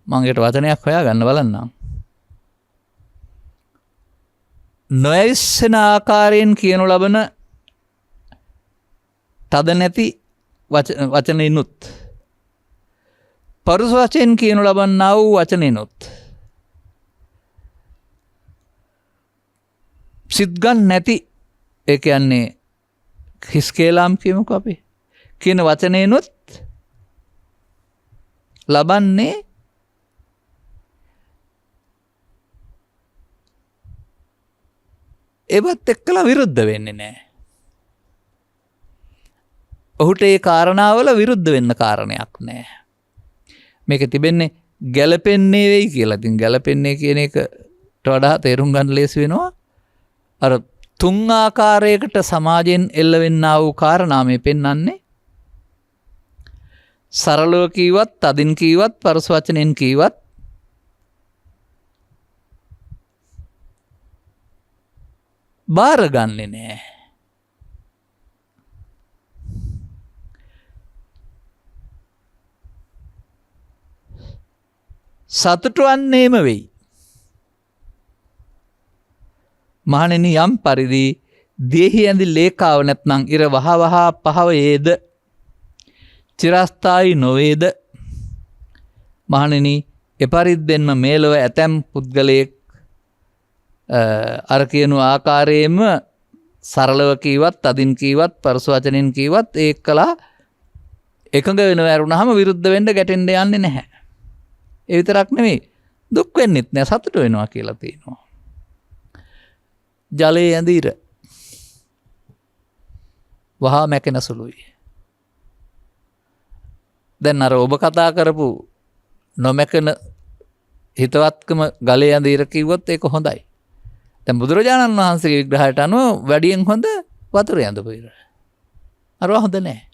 මම ඒකට වචනයක් හොයාගන්න බලන්නම්. නොයැවිස්සෙන ආකාරයෙන් කියනු ලබන තද නැති වචනිනුත් පරුස වචෙන් කියනු ලබන්නා වූ වචනිනුත් සිත්ගන් නැති ඒ කියන්නේ හිස්කේලාම් කියමුකෝ අපි කියන වචනේනොත් ලබන්නේ ඒවත් එක්කලා විරුද්ධ වෙන්නේ නැහැ. ඔහුට ඒ කාරණාවල විරුද්ධ වෙන්න කාරණයක් නැහැ. මේක තිබෙන්නේ ගැළපෙන්නේ වෙයි කියලා. ඉතින් ගැළපෙන්නේ කියන එකට වඩා තේරුම් ගන්න ලේසි වෙනවා. අර තුන් ආකාරයකට සමාජයෙන් එල්ලවෙන්නා වූ කාරණා මේ පෙන්වන්නේ සරලව කීවත්, තදින් කීවත්, පරස වචනෙන් කීවත් බාරගන්නේ නෑ. සතුටු වන්නේම වෙයි. මහණෙනි යම් පරිදි දේහි ඇඳි ලේකාව නැත්නම් ඉර වහවහා පහවයේද චිරස්ථායි නොවේද. මහණෙනි එපරිද්දෙන්ම මේලොව ඇතැම් පුද්ගලයෙක් අර කියනු ආකාරයෙන්ම සරලව කීවත්, අදින් කීවත්, පරස වචනෙන් කීවත් ඒක කළා එකඟ වෙනව ඇරුණාම විරුද්ධ වෙන්න ගැටෙන්න යන්නේ නැහැ. ඒ විතරක් නෙමෙයි දුක් වෙන්නෙත් නෑ, සතුට වෙනවා කියලා තියෙනවා. ජලයේ ඇඳ ඉර වහා මැකෙන සුළුයි. දැන් අර ඔබ කතා කරපු නොමැකෙන හිතවත්කම ගලේ ඇඳ ඉර කිව්වොත් ඒක හොඳයි. දැන් බුදුරජාණන් වහන්සේගේ විග්‍රහයට අනුව වැඩියෙන් හොඳ වතුරේ ඇඳපු ඉර. අරවා හොඳ නැහැ.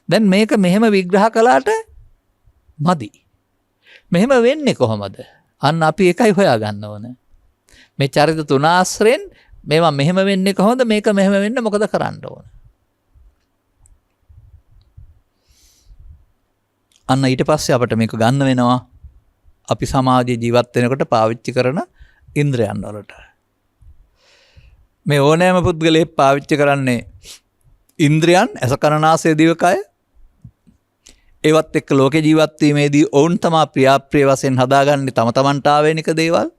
දැන් මේක මෙහෙම විග්‍රහ කළාට මදි. මෙහෙම වෙන්නේ කොහොමද? අන්න අපි එකයි හොයාගන්න ඕන. මේ චරිත තුන ආශ්‍රයෙන් මේවා මෙහෙම වෙන්නේ කොහොමද? මේක මෙහෙම වෙන්න මොකද කරන්න ඕන? අන්න ඊට පස්සේ අපිට මේක ගන්න වෙනවා අපි සමාජයේ ජීවත් වෙනකොට පාවිච්චි කරන ඉන්ද්‍රයන් වලට. මේ ඕනෑම පුද්ගලයෙක් පාවිච්චි කරන්නේ ඉන්ද්‍රයන් ඇස කන නාසය දිවකය. ඒවත් එක්ක ලෝකේ ජීවත් වීමේදී ඔවුන් තමා ප්‍රියාප්‍රිය වශයෙන් හදාගන්නේ තම තමන්ට ආවේනික දේවල්.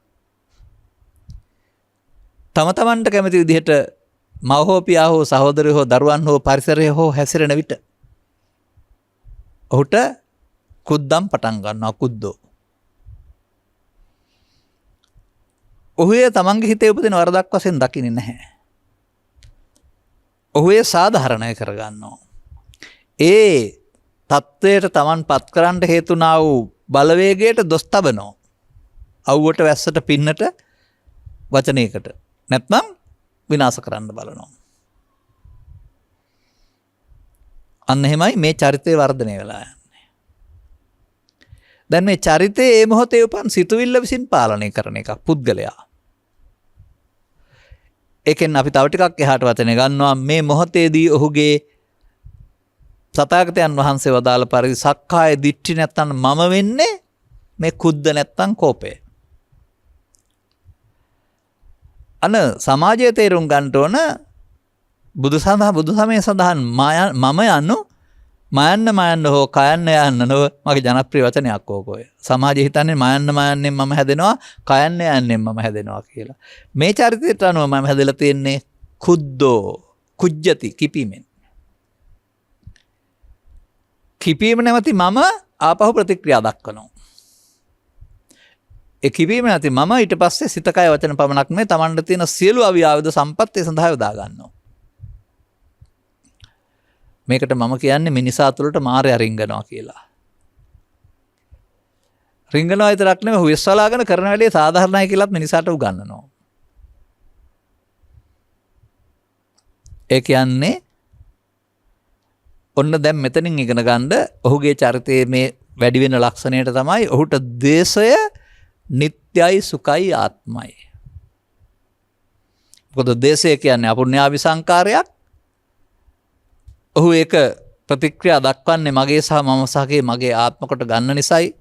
තම තමන්ට කැමති විදිහට මව හෝ පියා හෝ සහෝදරයෝ හෝ දරුවන් හෝ පරිසරය හෝ හැසිරෙන විට ඔහුට කුද්දම් පටන් ගන්නවා කුද්දෝ. ඔහු ඒ තමන්ගේ හිතේ උපදින වරදක් වශයෙන් දකින්නේ නැහැ. ඔහු ඒ සාධාරණය කරගන්නවා. ඒ තත්ත්වයට තමන් පත් කරන්න හේතුනා වූ බලවේගයට දොස් තබනවා. අවුවට වැස්සට පින්නට වචනයකට. නැත්නම් විනාශ කරන්න බලනවා. අන්න එහෙමයි මේ චරිතය වර්ධනය වෙලා යන්නේ. දැන් මේ චරිතය ඒ මොහොතේ උපන් සිතුවිල්ල විසින් පාලනය කරන එකක් පුද්ගලයා. ඒකෙන් අපි තව ටිකක් එහාට වචනේ ගන්නවා මේ මොහොතේදී ඔහුගේ තථාගතයන් වහන්සේ වදාළ පරිදි සක්කාය දිට්ඨි නැත්තම් මම වෙන්නේ මේ කුද්ද නැත්තම් කෝපය. අන සමාජයේ තේරුම් ගන්න ඕන බුදු සමය සඳහන් මම යනු මයන්න හෝ කයන්න යන්න නොව මගේ ජනප්‍රිය වචනයක් ඕකෝය. සමාජය හිතන්නේ මයන්නෙන් මම හැදෙනවා කයන්න යන්නෙන් මම හැදෙනවා කියලා. මේ චරිතයට අනුව මම හැදලා තියෙන්නේ කුද්දෝ කුජ්ජති කිපීමෙන්. කිපීම නැමැති මම ආපහු ප්‍රතික්‍රියා දක්වනවා. ඒ කිපීම නැති මම ඊට පස්සේ සිත කය වචන පමණක් නෙවෙයි Tamanට තියෙන සියලු අවියාවද සම්පත් ඒ සඳහා යොදා ගන්නවා. මේකට මම කියන්නේ මිනිසා තුළට මායя රිංගනවා කියලා. රිංගනවා විතරක් නෙවෙයි හුස්වලාගෙන කරන වැඩේ සාධාරණයි කියලාත් මිනිසාට උගන්වනවා. ඒ කියන්නේ ඔන්න දැන් මෙතනින් ඉගෙන ගන්න ඔහුගේ චරිතයේ මේ වැඩි වෙන ලක්ෂණයට තමයි ඔහුට ද්වේෂය නිට්ටයයි සුඛයි ආත්මයි. මොකද ද්වේෂය කියන්නේ අපුණ්‍යාවි සංකාරයක්. ඔහු ඒක ප්‍රතික්‍රියා දක්වන්නේ මගේ සහ මම සහගේ මගේ ආත්ම කොට ගන්න නිසායි.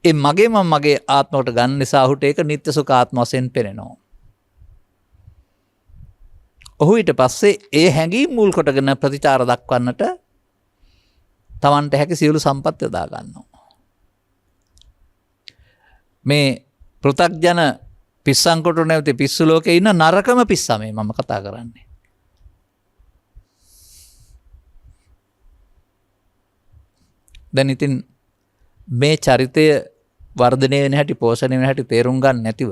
ඒ මගේ මම මගේ ආත්ම කොට ගන්න නිසා ඔහුට ඒක නිට්ටය සුඛ ආත්ම වශයෙන් පෙනෙනවා. ඔහු ඊට පස්සේ ඒ හැඟීම් මුල් කොටගෙන ප්‍රතිචාර දක්වන්නට Tamanට හැකි සියලු සම්පත් යොදා ගන්නවා. මේ පෘථග්ජන පිස්සන් කොට නැවති පිස්සු ලෝකේ ඉන්න නරකම පිස්සා මේ මම කතා කරන්නේ. දැන් ඉතින් මේ චරිතය වර්ධනය වෙන හැටි පෝෂණය වෙන හැටි තේරුම් ගන්න නැතිව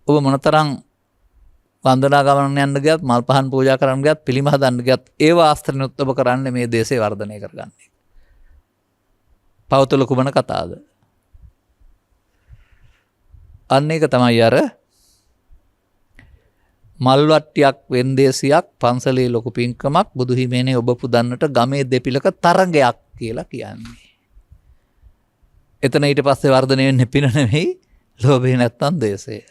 ඔබ මොනතරම් වන්දනා ගමන යන්න ගියත් මල් පහන් පූජා කරන්න ගියත් පිළිම හදන්න ගියත් ඒ වාස්තනොත් ඔබ කරන්නේ මේ දේශේ වර්ධනය කරගන්නේ. පවතුල කුමන කතාවද? අන්න ඒක තමයි අර මල් වට්ටියක් වෙන්දේසියක් පන්සලේ ලොකු පින්කමක් බුදු හිමිනේ ඔබ පුදන්නට ගමේ දෙපිලක තරඟයක් කියලා කියන්නේ. එතන ඊට පස්සේ වර්ධනය වෙන්නේ පින නෙමෙයි ලෝභය නැත්තම් ද්වේෂය.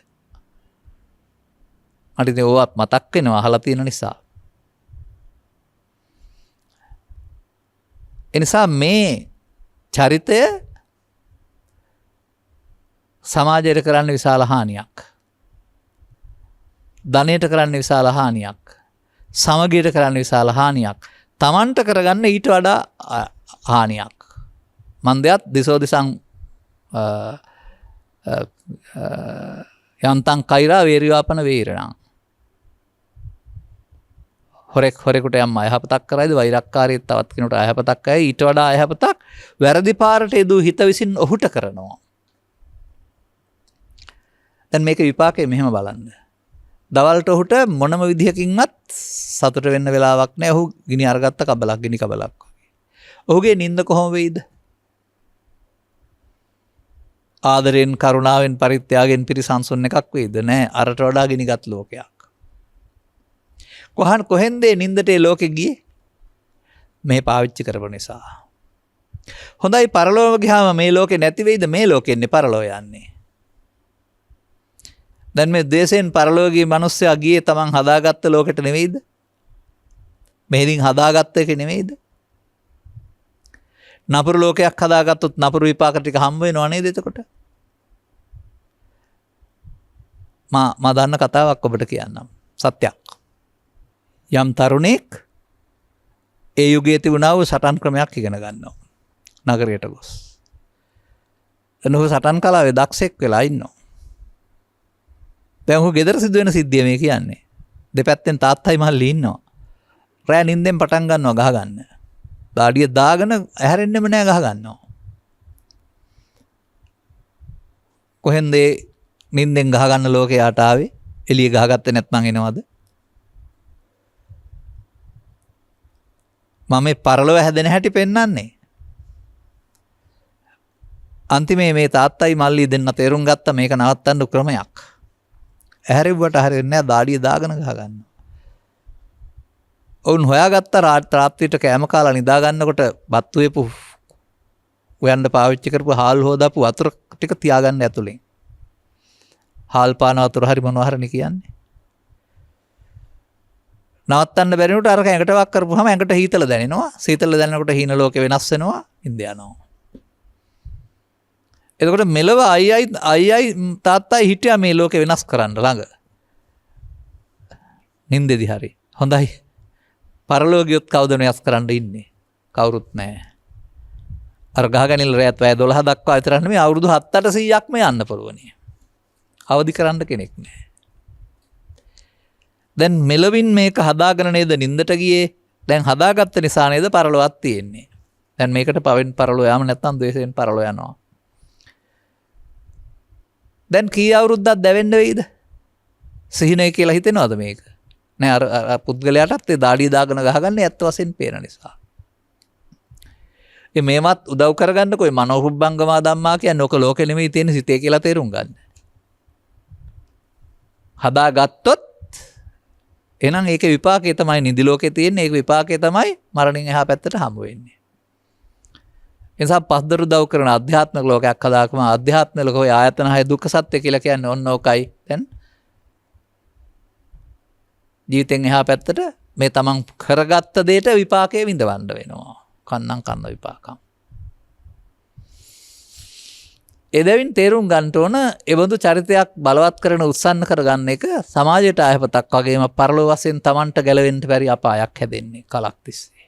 මට ඉතින් ඕවත් මතක් වෙනවා අහලා තියෙන නිසා. එනිසා මේ චරිතය සමාජයට කරන්න විශාල හානියක්. ධනයට කරන්න විශාල හානියක්. සමගියට කරන්න විශාල හානියක්. Tamanට කරගන්න ඊට වඩා හානියක්. මන්දයත් දිසෝ දිසං යන්තං කෛරා වේරිවාපන වේරණං. හොරෙකුට යම් අයහපතක් කරයිද වෛරක්කාරයෙක් තවත් කෙනෙකුට අයහපතක් කරයි ඊට වඩා අයහපතක් වැරදි පාරට යෙදූ හිත විසින් ඔහුට කරනවා. දැන් මේක විපාකය මෙහෙම බලන්න. දවල්ට ඔහුට මොනම විදිහකින්වත් සතුට වෙන්න වෙලාවක් නැහැ. ඔහු ගිනි අරගත්ත කබලක් ගිනි කබලක් වගේ. ඔහුගේ නිින්ද කොහොම වෙයිද? ආදරෙන් කරුණාවෙන් පරිත්‍යාගයෙන් පිරිසන්සුන් එකක් වෙයිද? නැහැ. අරට වඩා ගිනිගත් ලෝකයක්. කොහෙන්ද නින්දට ලෝකෙ ගියේ? මේ පාවිච්චි කරපු නිසා. හොඳයි පරලෝව ගියාම මේ ලෝකේ නැති වෙයිද? මේ ලෝකෙන්නේ පරලෝව යන්නේ. දැන් මේ දේශයෙන් පරලෝව ගිය මිනිස්සයා ගියේ තමන් හදාගත්ත ලෝකෙට නෙවෙයිද? මෙහෙදින් හදාගත්ත එක නෙවෙයිද? නපුරු ලෝකයක් හදාගත්තොත් නපුරු විපාක ටික හම්බ වෙනව නේද එතකොට? මා දන්න කතාවක් ඔබට කියන්නම්. සත්‍යයක්. යම් තරුණෙක් ඒ යුගයේ තිබුණා වූ සටන් ක්‍රමයක් ඉගෙන ගන්නවා. නගරයට ගොස්. එනහු සටන් කලාවේ දක්ෂෙක් වෙලා ඉන්නවා. දැන් ඔහු ගෙදර සිදුවෙන සිද්ධිය මේ කියන්නේ. දෙපැත්තෙන් තාත්තයි මල්ලි ඉන්නවා. රෑ නිින්දෙන් පටන් ගන්නවා ගහ ගන්න. දාඩිය දාගෙන ඇහැරෙන්නෙම නෑ ගහ ගන්නවා. කොහෙන්ද නිින්දෙන් ගහ ගන්න ලෝකයට ආවේ? එළිය ගහගත්තේ නැත්නම් එනවද? මම මේ පරලොව හැදෙන හැටි පෙන්වන්නේ. අන්තිමේ මේ තාත්තයි මල්ලි දෙන්න තේරුම් ගත්ත මේක නවත්තන්න ක්‍රමයක්. ඇහැරෙව්වට හරියන්නේ නැහැ දාඩිය දාගෙන ගහ ගන්නවා. ඔවුන් හොයාගත්ත රාත්‍රියට කෑම කාලා නිදා ගන්නකොට බත් වේපු උයන්ඩ පාවිච්චි කරපු හාල් හොදාපු වතුර ටික තියාගන්න ඇතුලෙන්. හාල් පාන වතුර හරි මොනවා හරි කියන්නේ. නවත්තන්න බැරි උට අර ඇඟට වක් කරපුවාම ඇඟට හීතල දැනෙනවා. සීතල දැනෙනකොට හීන ලෝකේ වෙනස් වෙනවා. ඉඳ යනවා. එතකොට මෙලව අයියි තාත්තයි හිටියා මේ ලෝකේ වෙනස් කරන්න ළඟ. නින්දෙදි හරි. හොඳයි. පරලෝක ගියොත් කවුද වෙනස් කරන්න ඉන්නේ? කවුරුත් නැහැ. අර ගහගනින්න රැත් වැය 12 දක්වා විතර නෙමෙයි අවුරුදු 7-800ක්ම යන්න පුළුවනි. අවදි කරන්න කෙනෙක් නැහැ. දැන් මෙලවින් මේක හදාගෙන නේද නින්දට ගියේ. දැන් හදාගත්ත නිසා නේද පරලොවක් තියෙන්නේ. දැන් මේකට පවෙන් පරලොව යාම නැත්නම් ද්වේෂයෙන් පරලොව යනවා. දැන් කී අවුරුද්දක් දැවෙන්න වෙයිද? සිහිනයි කියලා හිතෙනවද මේක? නෑ අර පුද්ගලයාටත් ඒ දාඩිය දාගෙන ගහගන්නේ ඇත්ත වශයෙන් පේන නිසා. මේවත් උදව් කරගන්නකො ඔය මනෝරුබ්බංගමා ධම්මා කියන්නේ ඔක ලෝකෙ නෙමෙයි තියෙන සිතේ කියලා තේරුම් ගන්න. හදාගත්තොත් එහෙනම් ඒකේ විපාකය තමයි නිදි ලෝකේ තියෙන්නේ. ඒක විපාකය තමයි මරණින් එහා පැත්තට හම්බ වෙන්නේ. ඒ නිසා පස්දරු උදව් කරන ආධ්‍යාත්මික ලෝකයක් හදාගම ආධ්‍යාත්මික ලෝකයේ ආයතන 6 දුක්ඛ සත්‍ය කියලා කියන්නේ ඔන්න ඕකයි. දැන් ජීවිතෙන් එහා පැත්තට මේ තමන් කරගත්ත දෙයට විපාකයේ විඳවන්න වෙනවා. කන්නම් කන්න විපාකම්. එදවින් තේරුම් ගන්න ඕන එබඳු චරිතයක් බලවත් කරන උත්සන්න කරගන්න එක සමාජයට අයහපතක් වගේම පරලෝ වශයෙන් තමන්ට ගැලවෙන්න බැරි අපායක් හැදෙන්නේ කලක් තිස්සේ.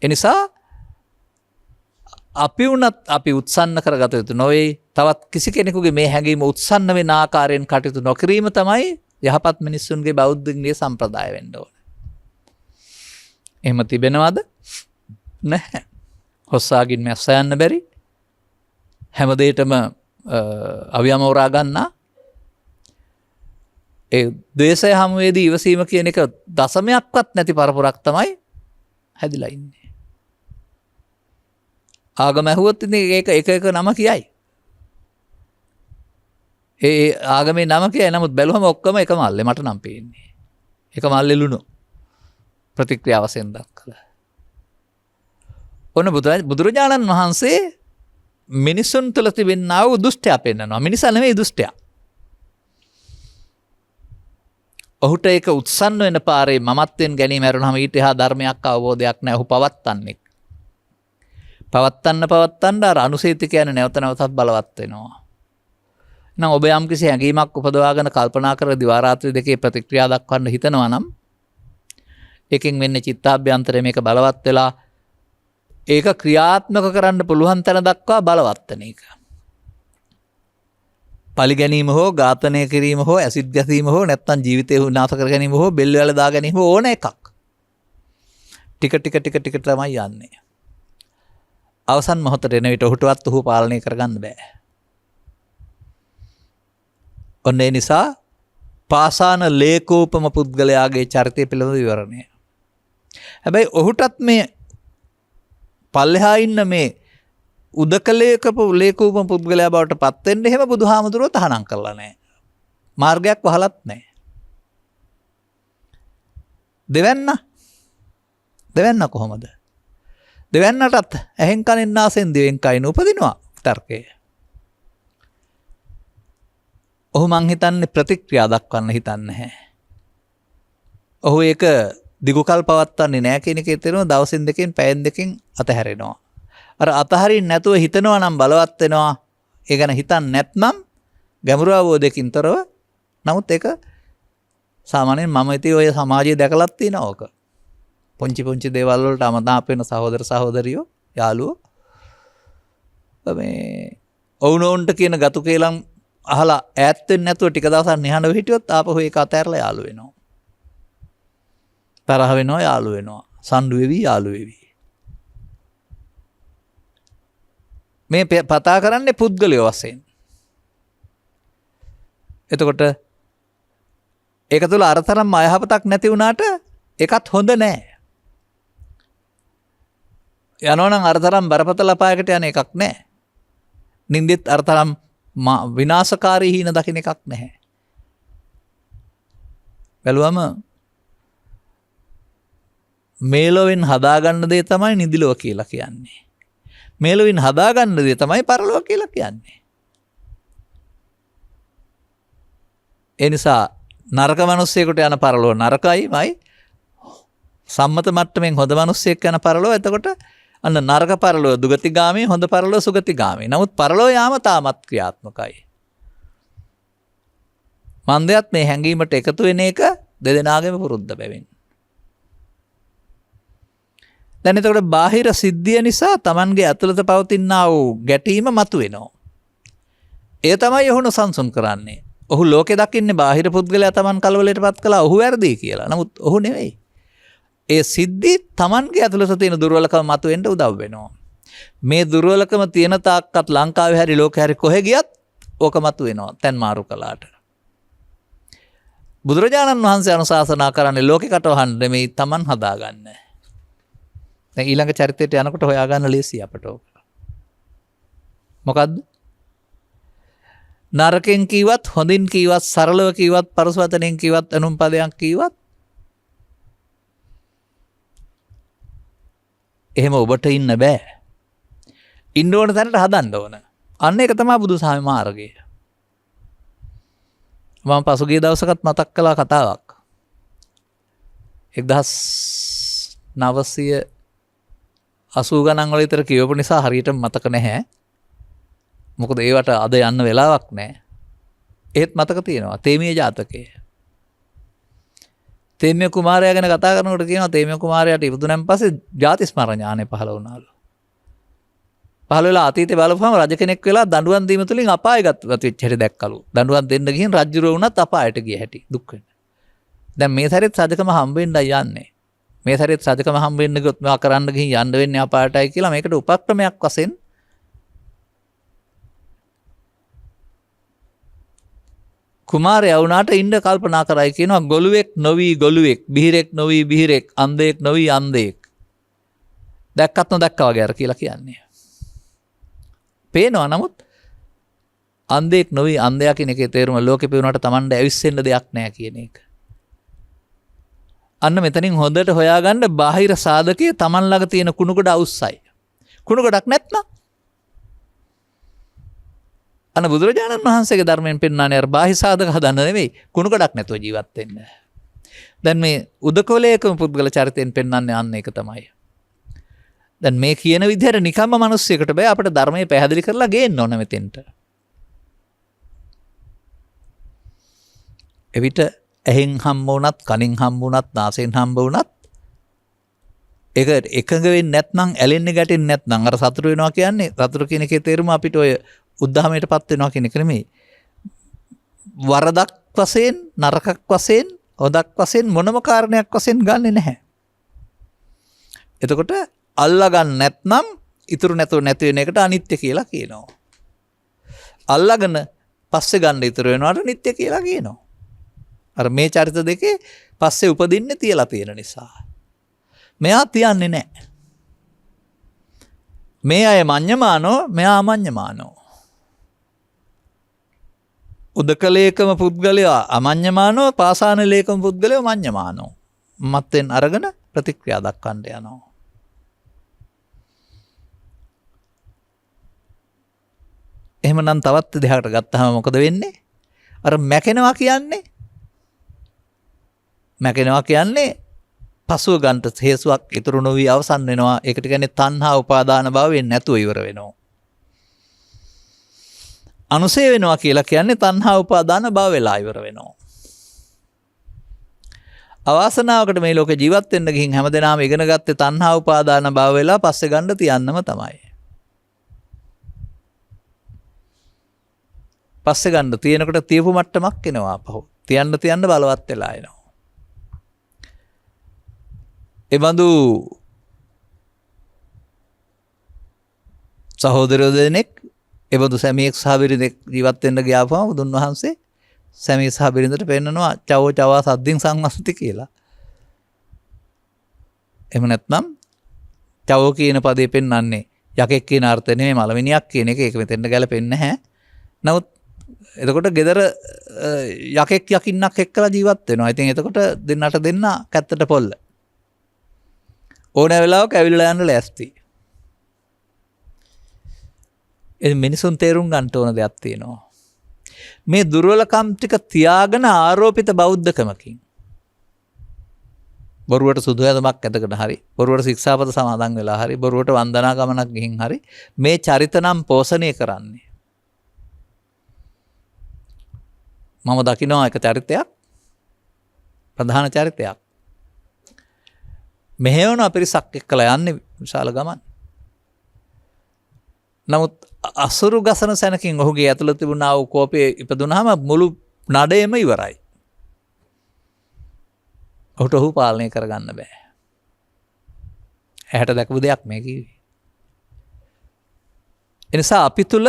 එනිසා අපි වුණත් අපි උත්සන්න කරගත යුතු නොවේ. තවත් කිසි කෙනෙකුගේ මේ හැඟීම උත්සන්න වෙන ආකාරයෙන් කටයුතු නොකිරීම තමයි යහපත් මිනිස්සුන්ගේ බෞද්ධිකගේ සම්ප්‍රදාය වෙන්න ඕන. එහෙම තිබෙනවද? නැහැ. හොස්සාගින් මැස්ස යන්න බැරි. හැම දෙයකම අවියම උරා ගන්නා. ඒ ද්වේෂය හැමවේදී ඉවසීම කියන එක දශමයක්වත් නැති පරපුරක් තමයි හැදිලා ඉන්නේ. ආගම ඇහුවොත් ඉතින් ඒක එක නම කියයි. ඒ ආගමේ නම කියයි. නමුත් බැලුවම ඔක්කොම එක මල්ලේ මට නම් පේන්නේ. එක මල්ලේ ලුණු ප්‍රතික්‍රියා වශයෙන් දක්වලා. ඔන්න බුදුරජාණන් වහන්සේ මිනිසුන් තුළ තිබෙනා වූ දුෂ්ටයා පෙන්නනවා. මිනිසා නෙමෙයි දුෂ්ටයා. ඔහුට ඒක උත්සන්න වෙන පාරේ මමත්වෙන් ගැනීම ඇරුණාම ඊට එහා ධර්මයක් අවබෝධයක් නැහැ. ඔහු පවත්තන්නේ. පවත්තන්න අර අනුසේති කියන්නේ නැවත නැවතත් බලවත් වෙනවා. එහෙනම් ඔබ යම් කිසි හැඟීමක් උපදවාගෙන කල්පනා කර දිවා රාත්‍රී දෙකේ ප්‍රතික්‍රියා දක්වන්න හිතනවා නම් ඒකෙන් වෙන්නේ චිත්තාභ්‍යන්තරයේ මේක බලවත් වෙලා ඒක ක්‍රියාත්මක කරන්න පුළුවන් තැන දක්වා බලවත් වෙන එක. පලි ගැනීම හෝ ඝාතනය කිරීම හෝ ඇසිඩ් ගැසීම හෝ නැත්නම් ජීවිතය විනාශ කර ගැනීම හෝ බෙල්ල වල දා ගැනීම ඕන එකක්. ටික තමයි යන්නේ. අවසන් මොහොතට එන විට ඔහුටවත් ඔහු පාලනය කරගන්න බෑ. ඔන්න ඒ නිසා පාසාන ලේකෝපම පුද්ගලයාගේ චරිතය පිළිබඳ විවරණය. හැබැයි ඔහුටත් මේ පල්ලෙහා ඉන්න මේ උදකලේකපු ලේකෝපම පුද්ගලයා බවට පත් වෙන්න එහෙම බුදුහාමුදුරුවෝ තහනම් කරලා නැහැ. මාර්ගයක් වහලත් නැහැ. දෙවන්න කොහොමද? දෙවන්නටත් ඇහෙන් කනෙන් නාසෙන් දිවෙන් කයින් උපදිනවා තර්කය. ඔහු මං හිතන්නේ ප්‍රතික්‍රියා දක්වන්න හිතන්නේ නැහැ. ඔහු ඒක දිගුකල් පවත්වන්නේ නැහැ කියන එකේ තේරුම දවසින් දෙකෙන් පැයෙන් දෙකෙන් අතහැරෙනවා. අර අතහරින්න නැතුව හිතනවා නම් බලවත් වෙනවා. ඒ ගැන හිතන්නේ නැත්නම් ගැඹුරු අවබෝධයකින් තොරව. නමුත් ඒක සාමාන්‍යයෙන් මම ඉතින් ඔය සමාජයේ දැකලත් තියෙනවා ඕක. පුංචි දේවල් වලට අමනාප වෙන සහෝදර සහෝදරියෝ යාළුවෝ මේ ඔවුනොන්ට කියන ගතු කේලම් අහලා ඈත් වෙන්නේ නැතුව ටික දවසක් නිහඬව හිටියොත් ආපහු ඒක අතහැරලා යාළු වෙනවා. තරහ වෙනවා යාළු වෙනවා. සම්ඩු වෙවි යාළු වෙවි. මේ පතා කරන්නේ පුද්ගලයෝ වශයෙන්. එතකොට ඒක තුළ අරතරම් අයහපතක් නැති වුණාට ඒකත් හොඳ නෑ. යනවනම් අරතරම් බරපතල අපායකට යන එකක් නෑ. නින්දෙත් අරතරම් විනාශකාරී හීන දකින්න එකක් නැහැ. බැලුවම මේලොවෙන් හදාගන්න දේ තමයි නිදිලොව කියලා කියන්නේ. මේලොවෙන් හදාගන්න දේ තමයි පරලොව කියලා කියන්නේ. ඒ නිසා නරක මිනිස්සෙකුට යන පරලොව නරකයිමයි. සම්මත මට්ටමින් හොඳ මිනිස්සෙක් යන පරලොව එතකොට අන්න නරක පරලොව දුගතිගාමී හොඳ පරලොව සුගතිගාමී. නමුත් පරලොව යාම තාමත් ක්‍රියාත්මකයි. මන්දයත් මේ හැඟීමට එකතු වෙන එක දෙදෙනාගේම පුරුද්ද බැවින්. දැන් එතකොට බාහිර සිද්ධිය නිසා Tamanගේ ඇතුළත පවතිනා වූ ගැටීම මතුවෙනවා. ඒ තමයි ඔහුන සංසුන් කරන්නේ. ඔහු ලෝකෙ දකින්නේ බාහිර පුද්ගලයා Taman කලබලයටපත් කළා ඔහු වැරදි කියලා. නමුත් ඔහු නෙවෙයි. ඒ සිද්ධි Tamanගේ ඇතුළත තියෙන දුර්වලකම මතුවෙන්න උදව් වෙනවා. මේ දුර්වලකම තියෙන තාක්කත් ලංකාවේ හැරි ලෝකෙ හැරි කොහෙ ගියත් ඕක මතුවෙනවා. තැන් මාරු කළාට. බුදුරජාණන් වහන්සේ අනුශාසනා කරන්නේ ලෝකෙ කටවහන්න නෙමෙයි Taman හදාගන්න. දැන් ඊළඟ චරිතයට යනකොට හොයාගන්න ලේසි අපට ඕක. මොකද්ද? නරකෙන් කීවත් හොඳින් කීවත් සරලව කීවත් පරස වචනෙන් කීවත් අනුම් පදයක් කීවත් එහෙම ඔබට ඉන්න බෑ. ඉන්න ඕන තැනට හදන්න ඕන. අන්න ඒක තමයි බුදුසාමි මාර්ගය. මම පසුගිය දවසකත් මතක් කළා කතාවක්. 1980 ගණන් වල විතර කියවපු නිසා හරියට මතක නැහැ. මොකද ඒවට අද යන්න වෙලාවක් නැහැ. ඒත් මතක තියෙනවා තේමීය ජාතකය. තේමීය කුමාරයා ගැන කතා කරනකොට කියනවා තේමීය කුමාරයාට ඉපදුනන් පස්සේ ජාති ස්මරණ ඥානෙ පහළ වුණාලු. පහළ වෙලා අතීතේ බලපුවම රජ කෙනෙක් වෙලා දඬුවම් දීම තුලින් අපායගත වෙච්ච හැටි දැක්කලු. දඬුවම් දෙන්න ගිහින් රජුරෝ වුණත් අපායට ගිය හැටි දුක් වෙන. දැන් මේ සැරේත් රජකම හම්බෙන්නයි යන්නේ. මේ සැරේත් රජකම හම්බෙන්න ගියොත් මේවා කරන්න ගිහින් යන්න වෙන්නේ අපායටයි කියලා මේකට උපක්‍රමයක් වශයෙන් කුමාරයා වුණාට ඉන්න කල්පනා කරයි කියනවා ගොළුෙක් නොවි ගොළුෙක් බිහිරෙක් නොවි බිහිරෙක් අන්ධයෙක් නොවි අන්ධයෙක් දැක්කත් නොදැක්කා වගේ අර කියලා කියන්නේ. පේනවා නමුත් අන්ධයෙක් නොවි අන්ධයා කියන එකේ තේරුම ලෝකෙ පෙවුනට Tamande ඇවිස්සෙන්න දෙයක් නැහැ කියන එක. අන්න මෙතනින් හොඳට හොයාගන්න බාහිර සාධකයේ Taman ළඟ තියෙන කුණුගොඩ අවුස්සයි. කුණුගොඩක් නැත්නම් අන්න බුදුරජාණන් වහන්සේගේ ධර්මයෙන් පෙන්නන්නේ අර බාහිර සාධක හදන්න නෙවෙයි කුණුගොඩක් නැතුව ජීවත් වෙන්න. දැන් මේ උදකෝලයකම පුද්ගල චරිතයෙන් පෙන්නන්නේ අන්න ඒක තමයි. දැන් මේ කියන විදිහට නිකම්ම මිනිස්සෙකුට බෑ අපිට ධර්මයේ පැහැදිලි කරලා ගේන්න ඕන මෙතෙන්ට. එවිට ඇහෙන් හම්බ වුණත් කනින් හම්බ වුණත් නාසයෙන් හම්බ වුණත් ඒක එකඟ වෙන්නේ නැත්නම් ඇලෙන්නේ ගැටෙන්නේ නැත්නම් අර සතුට වෙනවා කියන්නේ සතුට කියන එකේ තේරුම අපිට ඔය උද්ධාමයටපත් වෙනවා කියන එක නෙමෙයි. වරදක් වශයෙන් නරකක් වශයෙන් හොදක් වශයෙන් මොනම කාරණයක් වශයෙන් ගන්නෙ නැහැ. එතකොට අල්ලා ගන්න නැත්නම් ඉතුරු නැතුව නැති වෙන එකට අනිත්‍ය කියලා කියනවා. අල්ලාගෙන පස්සේ ගන්න ඉතුරු වෙනවට නිට්ටය කියලා කියනවා. අර මේ චරිත දෙකේ පස්සේ උපදින්නේ තියලා තියෙන නිසා. මෙයා තියන්නේ නැහැ. මේ අය මඤ්ඤමානෝ මෙයා අමඤ්ඤමානෝ. උදකලේකම පුද්ගලයා අමඤ්ඤමානෝ පාසාන ලේකම පුද්ගලයා මඤ්ඤමානෝ. මත්ෙන් අරගෙන ප්‍රතික්‍රියා දක්වන්න යනවා. එහෙමනම් තවත් දෙයකට ගත්තාම මොකද වෙන්නේ? අර මැකෙනවා කියන්නේ පසුව ගන්නට හේතුවක් ඉතුරු නොවි අවසන් වෙනවා. ඒකට කියන්නේ තණ්හා උපාදාන භාවයෙන් නැතුව ඉවර වෙනවා. අනුසය වෙනවා කියලා කියන්නේ තණ්හා උපාදාන භාව වෙලා ඉවර වෙනවා. අවාසනාවකට මේ ලෝකේ ජීවත් වෙන්න ගිහින් හැමදෙනාම ඉගෙන ගත්තේ තණ්හා උපාදාන භාව වෙලා පස්සේ ගන්න තියන්නම තමයි. පස්සේ ගන්න තියෙනකොට තියපු මට්ටමක් එනවා අපහු. තියන්න බලවත් වෙලා එනවා. එබඳු සහෝදරයෝ දෙනෙක් එබඳු සැමියෙක් සහ බිරිඳෙක් ජීවත් වෙන්න ගියාපුවම බුදුන් වහන්සේ සැමිය සහ බිරිඳට පෙන්නනවා චවෝ චවා සද්දින් සංවස්ති කියලා. එහෙම නැත්නම් චවෝ කියන පදේ පෙන්වන්නේ යකෙක් කියන අර්ථය නෙමෙයි මලමිනියක් කියන එක. ඒක මෙතෙන්ට ගැලපෙන්නේ නැහැ. නමුත් එතකොට ගෙදර යකෙක් යකින්නක් එක්කලා ජීවත් වෙනවා. ඉතින් එතකොට දෙන්නට දෙන්න කැත්තට පොල්ල. ඕනෑ වෙලාවක ඇවිල්ලා යන්න ලෑස්ති. ඒ මිනිසුන් තේරුම් ගන්න ඕන දෙයක් තියෙනවා. මේ දුර්වලකම් ටික තියාගෙන ආරෝපිත බෞද්ධකමකින් බොරුවට සුදු ඇඳුමක් ඇඳගෙන හරි බොරුවට ශික්ෂාපද සමාදන් වෙලා හරි බොරුවට වන්දනා ගමනක් ගිහින් හරි මේ චරිත නම් පෝෂණය කරන්නේ. මම දකිනවා එක චරිතයක් ප්‍රධාන චරිතයක්. මෙහෙවන පිරිසක් එක්කලා යන්නේ විශාල ගමන්. නමුත් අසුරු ගසන සැනකින් ඔහුගේ ඇතුළත තිබුණා වූ කෝපය ඉපදුනහම මුළු නඩේම ඉවරයි. ඔහුට ඔහු පාලනය කරගන්න බෑ. ඇහැට දැකපු දෙයක් මේ කිව්වේ. එනිසා අපි තුල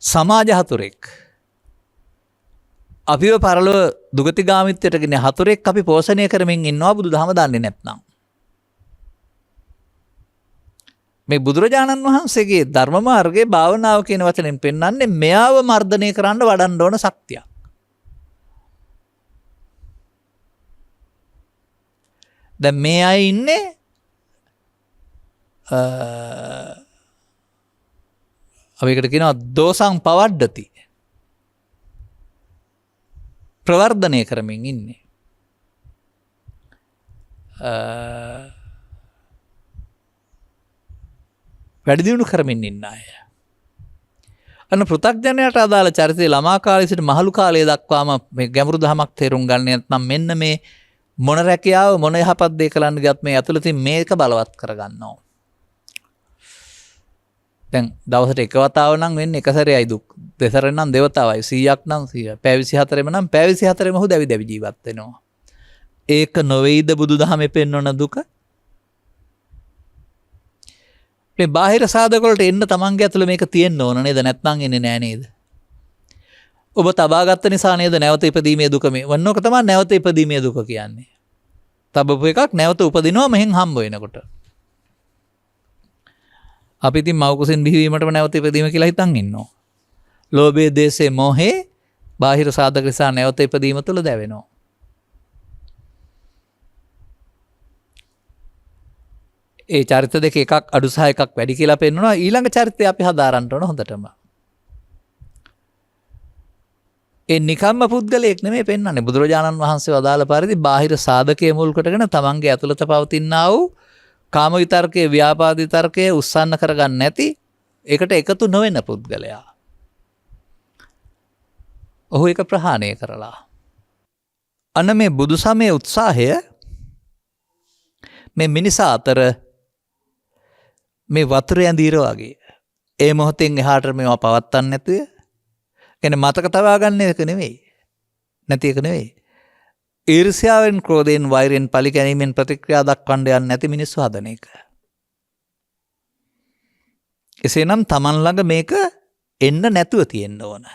සමාජ හතුරෙක් අපිව පරලොව දුගතිගාමිත්වයට ගෙන හතුරෙක් අපි පෝෂණය කරමින් ඉන්නවා බුදුදහම දන්නේ නැත්නම්. මේ බුදුරජාණන් වහන්සේගේ ධර්ම මාර්ගයේ භාවනාව කියන වචනෙන් පෙන්වන්නේ මෙයාව මර්ධනය කරන්න වඩන්න ඕන ශක්තියක්. දැන් මේ අය ඉන්නේ අපිකට කියනවා දෝසං පවඩ්ඩති. ප්‍රවර්ධනය කරමින් ඉන්නේ. වැඩි දියුණු කරමින් ඉන්න අය. අන්න පෘථග්ජනයට අදාළ චරිතය ළමා කාලේ සිට මහලු කාලය දක්වාම මේ ගැඹුරු දහමක් තේරුම් ගන්න නැත්නම් මෙන්න මේ මොන රැකියාව මොන යහපත් දේ කරන්න ගියත් මේ ඇතුළතින් මේක බලවත් කරගන්නවා. දැන් දවසට එක වතාව නම් වෙන්නේ එක සැරේයි දුක්. දෙසරෙන් නම් දෙවතාවයි 100ක් නම් 100. පැය 24ෙම නම් පැය 24ෙම හු දැවි දැවි ජීවත් වෙනවා. ඒක නොවේද බුදුදහමේ පෙන්වන දුක? මේ බාහිර සාධක වලට එන්න තමන්ගේ ඇතුළ මේක තියෙන්න ඕන නේද? නැත්නම් එන්නේ නෑ නේද? ඔබ තබාගත්ත නිසා නේද නැවත ඉපදීමේ දුක මේ. වන්නෝක තමයි නැවත ඉපදීමේ දුක කියන්නේ. තබපු එකක් නැවත උපදිනවා මෙහෙන් හම්බ වෙනකොට. අපි ඉතින් මව් කුසෙන් බිහිවීමටම නැවත ඉපදීම කියලා හිතන් ඉන්නවා. ලෝභයේ දේශේ මොහේ බාහිර සාධක නිසා නැවත ඉපදීම තුළ දැවෙනවා. ඒ චරිත දෙක එකක් අඩු සහ එකක් වැඩි කියලා පෙන්වනවා. ඊළඟ චරිතය අපි හදාරන්න ඕන හොඳටම. ඒ නිකම්ම පුද්ගලයෙක් නෙමෙයි පෙන්වන්නේ. බුදුරජාණන් වහන්සේ වදාළ පරිදි බාහිර සාධකයේ මුල් කොටගෙන තමන්ගේ ඇතුළත පවතිනා වූ කාම විතර්කයේ ව්‍යාපාද විතර්කයේ උස්සන්න කරගන්න නැති ඒකට එකතු නොවන පුද්ගලයා. ඔහු එක ප්‍රහාණය කරලා. අන්න මේ බුදු සමයේ උත්සාහය මේ මිනිසා අතර මේ වතුර ඇඳීර වගේ. ඒ මොහොතෙන් එහාට මේවා පවත්තන්න නැතුව කියන්නේ මතක තබා ගන්න එක නෙවෙයි. නැති එක නෙවෙයි. ඊර්ෂ්‍යාවෙන් ක්‍රෝධයෙන් වෛරයෙන් පලි ගැනීමෙන් ප්‍රතික්‍රියා දක්වන්න යන්නේ නැති මිනිස්සු හදන එක. එසේනම් Taman ළඟ මේක එන්න නැතුව තියෙන්න ඕන.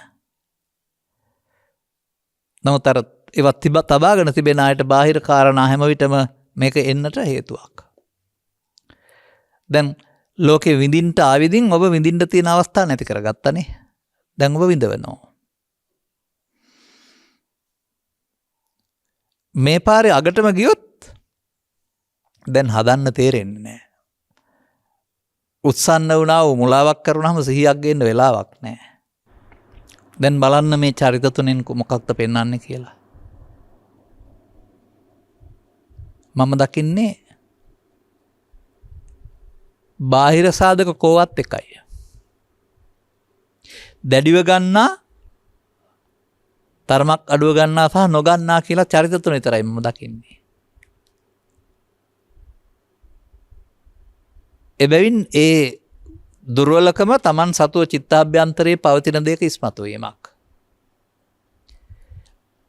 නමුත් අර ඒවත් තබාගෙන තිබෙන අයට බාහිර කාරණා හැම විටම මේක එන්නට හේතුවක්. දැන් ලෝකෙ විඳින්න ආවිදින් ඔබ විඳින්න තියෙන අවස්ථා නැති කරගත්තනේ. දැන් ඔබ විඳවනවා. මේ පාරේ අගටම ගියොත් දැන් හදන්න තේරෙන්නේ නැහැ. උත්සන්න වුණා වූ මුලාවක් කරුණාම සිහියක් ගේන්න වෙලාවක් නැහැ. දැන් බලන්න මේ චරිත තුනෙන් මොකක්ද පෙන්වන්නේ කියලා. මම දකින්නේ බාහිර සාධක කෝවත් එකයි. දැඩිව ගන්නා තරමක් අඩුව ගන්නා සහ නොගන්නා කියලා චරිත තුන විතරයි මම දකින්නේ. එබැවින් ඒ දුර්වලකම Taman සතුව චිත්තාභ්‍යන්තරයේ පවතින දෙයක ඉස්මතු වීමක්.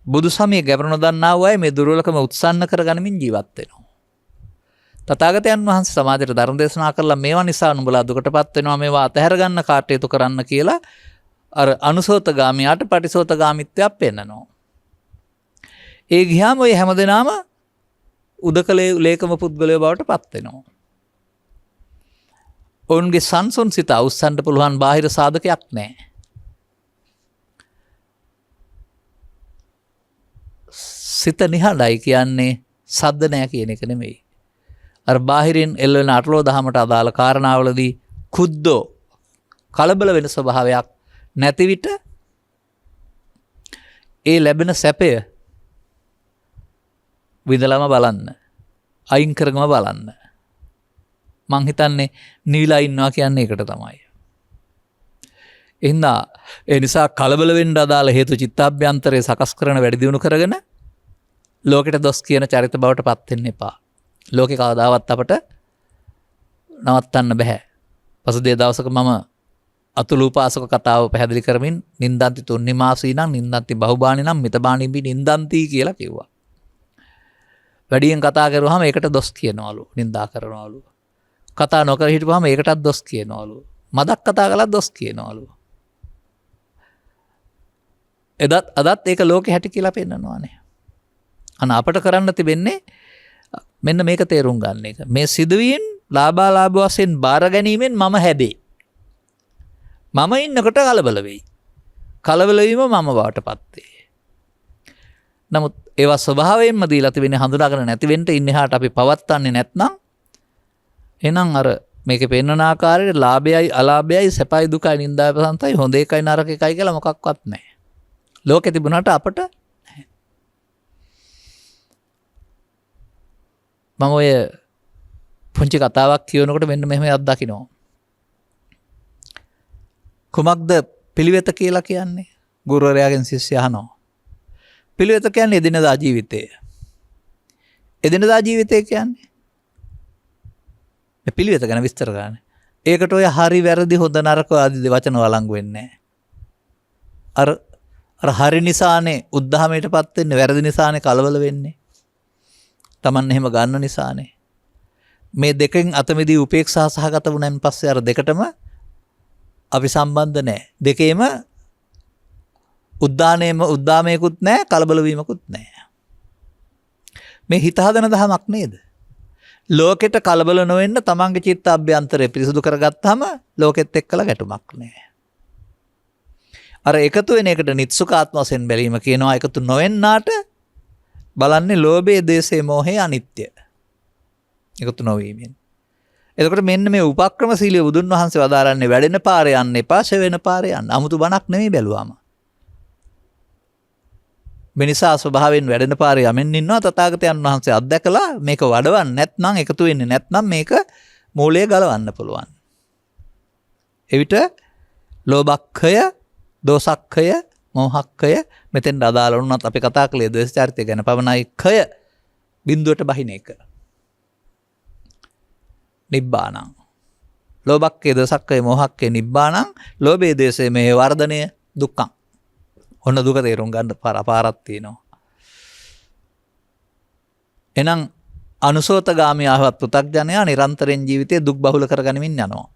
බුදු සමයේ ගැඹුර නොදන්නා වූ අය මේ දුර්වලකම උත්සන්න කරගනිමින් ජීවත් වෙනවා. තථාගතයන් වහන්සේ සමාජයට ධර්ම දේශනා කළා මේවා නිසා නුඹලා දුකටපත් වෙනවා මේවා අතහැර ගන්න කාටයුතු කරන්න කියලා අර අනුසෝතගාමී අටපටිසෝතගාමීත්වයක් පෙන්නනවා. ඒ ගියාම ඔය හැමදෙනාම උදකලේ ලේකම පුද්ගලයෝ බවට පත් වෙනවා. ඔවුන්ගේ සංසුන් සිත අවුස්සන්න පුළුවන් බාහිර සාධකයක් නැහැ. සිත නිහඬයි කියන්නේ සද්ද නැහැ කියන එක නෙමෙයි. අර බාහිරින් එල්ලෙන අටලෝ දහමට අදාළ කාරණාවලදී කුද්දෝ කලබල වෙන ස්වභාවයක් නැති විට ඒ ලැබෙන සැපය විඳලම බලන්න. අයින් කරගම බලන්න. මං හිතන්නේ නිවිලා ඉන්නවා කියන්නේ ඒකට තමයි. එහෙනම් ඒ නිසා කලබල වෙන්න අදාළ හේතු චිත්තාභ්‍යන්තරයේ සකස් කරන වැඩි දියුණු කරගෙන ලෝකෙට දොස් කියන චරිත බවට පත් වෙන්න එපා. ලෝකේ කවදාවත් අපට නවත්තන්න බෑ. පසුගිය දවසක මම අතුලූපාසක කතාව පැහැදිලි කරමින් නින්දන්ති තුන්නිමාසීනම් නින්දන්ති බහුබාණිනම් මිතබාණිබි නින්දන්ති කියලා කිව්වා. වැඩියෙන් කතා කරුවාම ඒකට දොස් කියනවලු, නින්දා කරනවලු. කතා නොකර හිටපුවාම ඒකටත් දොස් කියනවලු. මදක් කතා කළත් දොස් කියනවලු. අදත් ඒක ලෝකෙ හැටි කියලා පෙන්නනවානේ. අන්න අපට කරන්න තිබෙන්නේ මෙන්න මේක තේරුම් ගන්න එක. මේ සිදුවීම් ලාභාලාභ වශයෙන් බාර ගැනීමෙන් මම හැදේ. මම ඉන්නකොට කලබල වෙයි. කලබල වීම මම බවටපත් වේ. නමුත් ඒවා ස්වභාවයෙන්ම දීලා තිබෙන්නේ හඳුනාගෙන නැති වෙන්න ඉන්න එහාට අපි පවත්න්නේ නැත්නම් එහෙනම් අර මේකේ පෙන්වන ආකාරයට ලාභයයි අලාභයයි සැපයි දුකයි නින්දායි ප්‍රසන්නයි හොඳ එකයි නරක එකයි කියලා මොකක්වත් නැහැ. ලෝකෙ තිබුණාට අපට මම ඔය පුංචි කතාවක් කියනකොට මෙන්න මෙහෙම අත්දකින්නවා. කුමක්ද පිළිවෙත කියලා කියන්නේ? ගුරුවරයාගෙන් ශිෂ්‍ය අහනවා. පිළිවෙත කියන්නේ එදිනදා ජීවිතය. එදිනදා ජීවිතය කියන්නේ මේ පිළිවෙත ගැන විස්තර කරන්න. ඒකට ඔය හරි වැරදි හොඳ නරක ආදී වචන වළංගු වෙන්නේ නැහැ. අර හරි නිසානේ උද්ධහමයටපත් වෙන්නේ, වැරදි නිසානේ කලබල වෙන්නේ. Taman එහෙම ගන්න නිසානේ. මේ දෙකෙන් අතමෙදී උපේක්ෂා සහගත වුණාන් පස්සේ අර දෙකටම අපි සම්බන්ධ නැහැ. දෙකේම උද්දාමයකුත් නැහැ, කලබල වීමකුත් නැහැ. මේ හිත හදන දහමක් නේද? ලෝකෙට කලබල නොවෙන්න තමන්ගේ චිත්ත අභ්‍යන්තරය පිරිසුදු කරගත්තාම ලෝකෙත් එක්කලා ගැටුමක් නැහැ. අර එකතු වෙන එකට නිත්සුකාත්ම වශයෙන් බැලීම කියනවා. එකතු නොවෙන්නාට බලන්නේ ලෝභයේ, ද්වේෂයේ, මෝහයේ අනිත්‍ය. එකතු නොවීමෙන්. එතකොට මෙන්න මේ උපක්‍රමශීලී බුදුන් වහන්සේ වදාරන්නේ වැඩෙන පාරේ යන්න එපා, ෂෙවෙන පාරේ යන්න. 아무තු බණක් නෙමෙයි බැලුවාම. මිනිසා ස්වභාවයෙන් වැඩෙන පාරේ යමින් ඉන්නවා. තථාගතයන් වහන්සේ අත්දැකලා මේක වඩවන්න නැත්නම්, එකතු වෙන්නේ නැත්නම් මේක මූලයේ ගලවන්න පුළුවන්. එවිට ලෝභක්ඛය, දෝසක්ඛය, මෝහක්ඛය මෙතෙන් අදාළ වුණත් අපි කතා කළේ ද්වේෂ චරිතය ගැන පමණයි. khය බිඳුවට බහින එක. නිබ්බානං. ලෝභක්ඛය, දෝසක්ඛය, මෝහක්ඛය නිබ්බානං. ලෝභයේ, ද්වේෂයේ මේ වර්ධනය දුක්ඛං. ඔන්න දුක තේරුම් ගන්න පාරක් තියෙනවා. එහෙනම් අනුසෝතගාමී ආවත් පෘථග්ජනයා නිරන්තරයෙන් ජීවිතේ දුක් බහුල කරගනිමින් යනවා.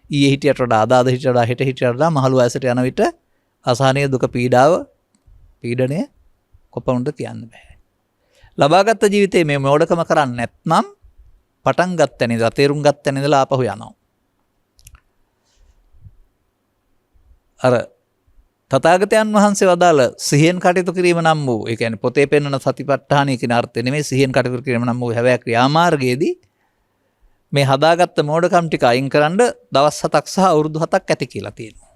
ඊයේ හිටියට වඩා අද හිටියට වඩා හෙට හිටියට වඩා මහලු වයසට යන විට අසහනීය දුක පීඩනය කොපමණද කියන්න බෑ. ලබාගත් ජීවිතේ මේ මෝඩකම කරන්නේ නැත්නම් පටන් ගත්ත තැන තේරුම් ගත්ත තැන ඉඳලා ආපහු යනවා. අර තථාගතයන් වහන්සේ වදාළ සිහියෙන් කටයුතු කිරීම නම් වූ, ඒ කියන්නේ පොතේ පෙන්වන සතිපට්ඨානය කියන අර්ථය නෙමෙයි, සිහියෙන් කටයුතු කිරීම නම් වූ හැබැයි ක්‍රියාමාර්ගයේදී මේ හදාගත්ත මෝඩකම් ටික අයින් කරන්න දවස් 7ක් සහ අවුරුදු 7ක් ඇති කියලා තියෙනවා.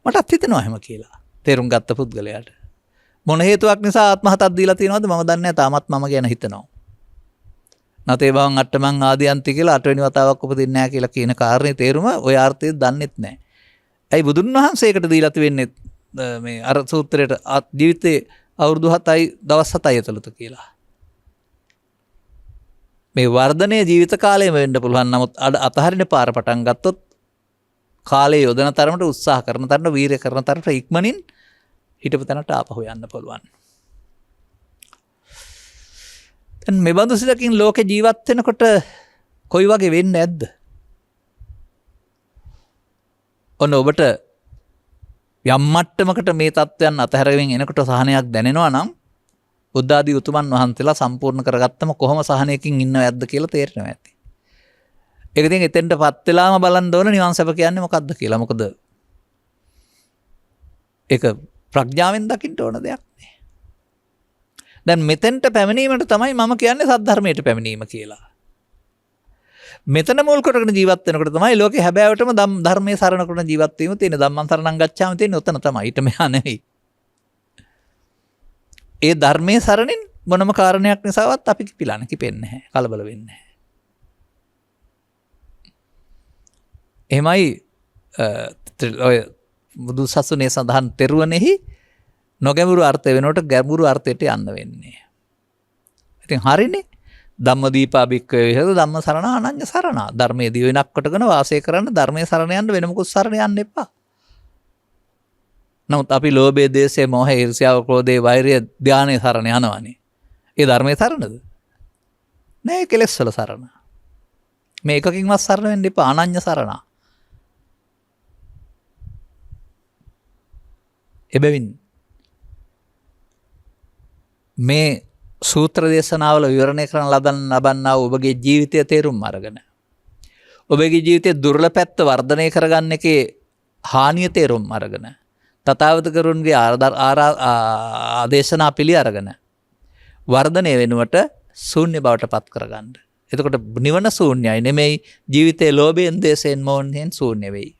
මටත් හිතෙනවා එහෙම කියලා. තේරුම් ගත්ත පුද්ගලයාට. මොන හේතුවක් නිසා ආත්ම 7ක් දීලා තියෙනවද මම දන්නේ නැහැ. තාමත් මම ගැන හිතනවා. නතේ භවං අට්ඨමං ආදියන්ති කියලා 8 වෙනි වතාවක් උපදින්නේ නැහැ කියලා කියන කාරණේ තේරුම ඔය අර්ථය දන්නෙත් නැහැ. ඇයි බුදුන් වහන්සේකට දීලා තියෙන්නේ මේ අර සූත්‍රයට ජීවිතේ අවුරුදු 7යි දවස් 7යි ඇතුළත කියලා. මේ වර්ධනයේ ජීවිත කාලයම වෙන්න පුළුවන්. නමුත් අතහරින පාර පටන් ගත්තොත් කාලය යොදන තරමට, උත්සාහ කරන තරමට, වීරිය කරන තරමට ඉක්මනින් හිටපු තැනට ආපහු යන්න පුළුවන්. දැන් මේ බඳු සිතකින් ලෝකේ ජීවත් වෙනකොට කොයි වගේ වෙන්නේ නැද්ද? ඔන්න ඔබට යම් මට්ටමකට මේ தත්වයන් අතහැරගෙන එනකොට සහනයක් දැනෙනවා නම් බුද්ධ ආදී උතුමන් වහන්සේලා සම්පූර්ණ කරගත්තම කොහොම සහනයකින් ඉන්නවද කියලා තේරෙනවා ඇති. ඒක ඉතින් එතෙන්ටපත් වෙලාම බලන්න ඕන නිවන් සැප කියන්නේ මොකක්ද කියලා. මොකද ඒක ප්‍රඥාවෙන් දකින්න ඕන දෙයක් නේ. දැන් මෙතෙන්ට පැමිණීමට තමයි මම කියන්නේ සද්ධර්මයට පැමිණීම කියලා. මෙතන මුල් කොටගෙන ජීවත් වෙනකොට තමයි ලෝකේ හැබෑවටම ධර්මයේ සරණ කරන ජීවත් වීම තියෙන. ධම්මං සරණං ගච්ඡාමි තියෙන්නේ උතන තමයි. ඊට මෙහා නෙවෙයි. ඒ ධර්මයේ සරණින් මොනම කාරණයක් නිසාවත් අපි කිපෙන්නේ නැහැ. කලබල වෙන්නේ නැහැ. එහෙමයි ඔය බුදු සසුනේ සඳහන් තෙරුවනෙහි නොගැඹුරු අර්ථය වෙනකොට ගැඹුරු අර්ථයට යන්න වෙන්නේ. ඉතින් හරිනේ. ධම්මදීපා භික්ඛවේ විහෙරති ධම්ම සරණ අනඤ්‍ය සරණ. ධර්මයේ දිවෙනක් කොටගෙන වාසය කරන්න ධර්මයේ සරණ යන්න වෙන මොකුත් සරණ යන්න එපා. නමුත් අපි ලෝභයේ, ද්වේෂයේ, මෝහයේ, ඊර්ෂ්‍යාව, ක්‍රෝධයේ, වෛරයේ, ධානයේ සරණ යනවානේ. ඒ ධර්මයේ සරණද? නෑ, කෙලෙස් වල සරණ. මේ එකකින්වත් සරණ වෙන්න එපා. අනඤ්‍ය සරණ. එබැවින් මේ සූත්‍ර දේශනාවල විවරණය කරන ලබන්නා වූ ඔබගේ ජීවිතය තේරුම් අරගෙන ඔබගේ ජීවිතයේ දුර්ලභ පැත්ත වර්ධනය කරගන්න එකේ හානිය තේරුම් අරගෙන තථාගතකරුන්ගේ ආදේශනා පිළි අරගෙන වර්ධනය වෙනුවට ශූන්‍ය බවට පත් කරගන්න. එතකොට නිවන ශූන්‍යයි නෙමෙයි, ජීවිතයේ ලෝභයෙන්, ද්වේෂයෙන්, මෝහයෙන් ශූන්‍ය වෙයි.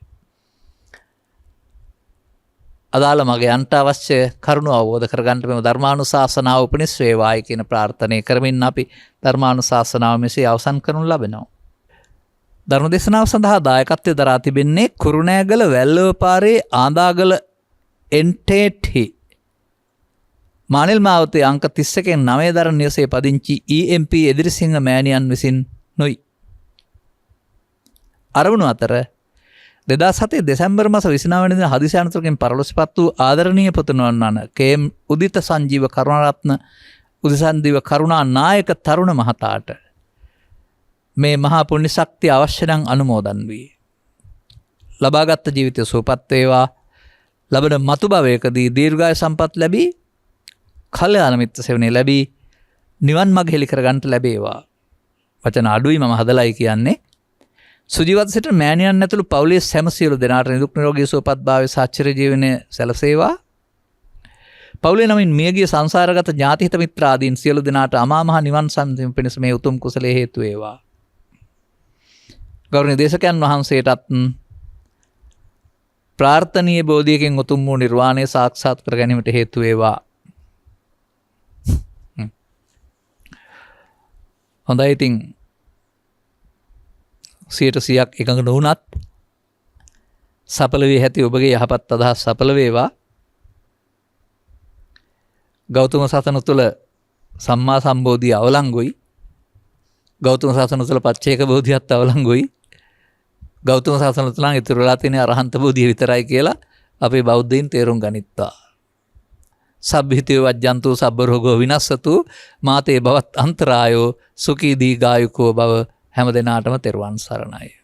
අදාළ මගයන්ට අවශ්‍ය කරුණු අවබෝධ කරගන්න මේ ධර්මානුශාසනාව උපනිස් වේවායි කියන ප්‍රාර්ථනාව කරමින් අපි ධර්මානුශාසනාව මෙසේ අවසන් කරනු ලබනවා. ධර්ම දේශනාව සඳහා දායකත්වයෙන් දරා තිබෙන්නේ කුරුණෑගල වැල්ලව පාරේ ආඳාගල එන්ටේටි මානෙල් මාවතේ අංක 31 9 දරන නිවසේ පදිංචි EMP එදිරිසිංහ මෑණියන් විසින් නොයි. අරමුණු අතර 2007 දෙසැම්බර් මාස 29 වෙනිදා හදිසි අනතුරකින් පරලොස්පත් වූ ආදරණීය පුතුණන් වන KM උදිත සංජීව කරුණාරත්න උදිසන්දිව කරුණා නායක තරුණ මහතාට මේ මහා පුණ්‍ය ශක්තිය අවශ්‍ය නම් අනුමෝදන් වී ලබාගත් ජීවිතය සුවපත් වේවා. ලබන මතු භවයකදී දීර්ඝායු සම්පත් ලැබී කල්යාණ මිත්‍ර සේවනයේ ලැබී නිවන් මඟ හෙළි කර ගන්නට ලැබේවා. වචන අඩුයි මම හදලයි කියන්නේ. සුජීවත සිට මෑණියන් ඇතුළු පවුලේ සෑම සියලු දෙනාට නිදුක් නිරෝගී සුවපත් භාවය සාචර ජීවනයේ සැලසේවා. පවුලේ නමින් මියගිය සංසාරගත ඥාතිහිත මිත්‍රාදීන් සියලු දෙනාට අමා මහ නිවන් සම්පතම පිණිස මේ උතුම් කුසලයේ හේතු වේවා. ගෞරවනීය දේශකයන් වහන්සේටත් ප්‍රාර්ථනීය බෝධියකින් උතුම් වූ නිර්වාණය සාක්ෂාත් කර ගැනීමට හේතු වේවා. හොඳයි, ඉතින් 100% එකඟ නොවුනත් සඵල වී ඇති ඔබගේ යහපත් අදහස් සඵල වේවා. ගෞතම සසන තුළ සම්මා සම්බෝධිය අවලංගුයි. ගෞතම සසන තුළ පච්චේක බෝධියත් අවලංගුයි. ගෞතම සසන තුළ ඉතුරු වෙලා තියෙන අරහන්ත බෝධිය විතරයි කියලා අපේ බෞද්ධයින් තේරුම් ගනිත්වා. සබ්බිහිතේ වජ්ජන්තු සබ්බ රෝගෝ විනස්සතු මාතේ භවත් අන්තරායෝ සුඛී දීඝායුකෝ භව. හැම දිනාටම තෙරුවන් සරණයි.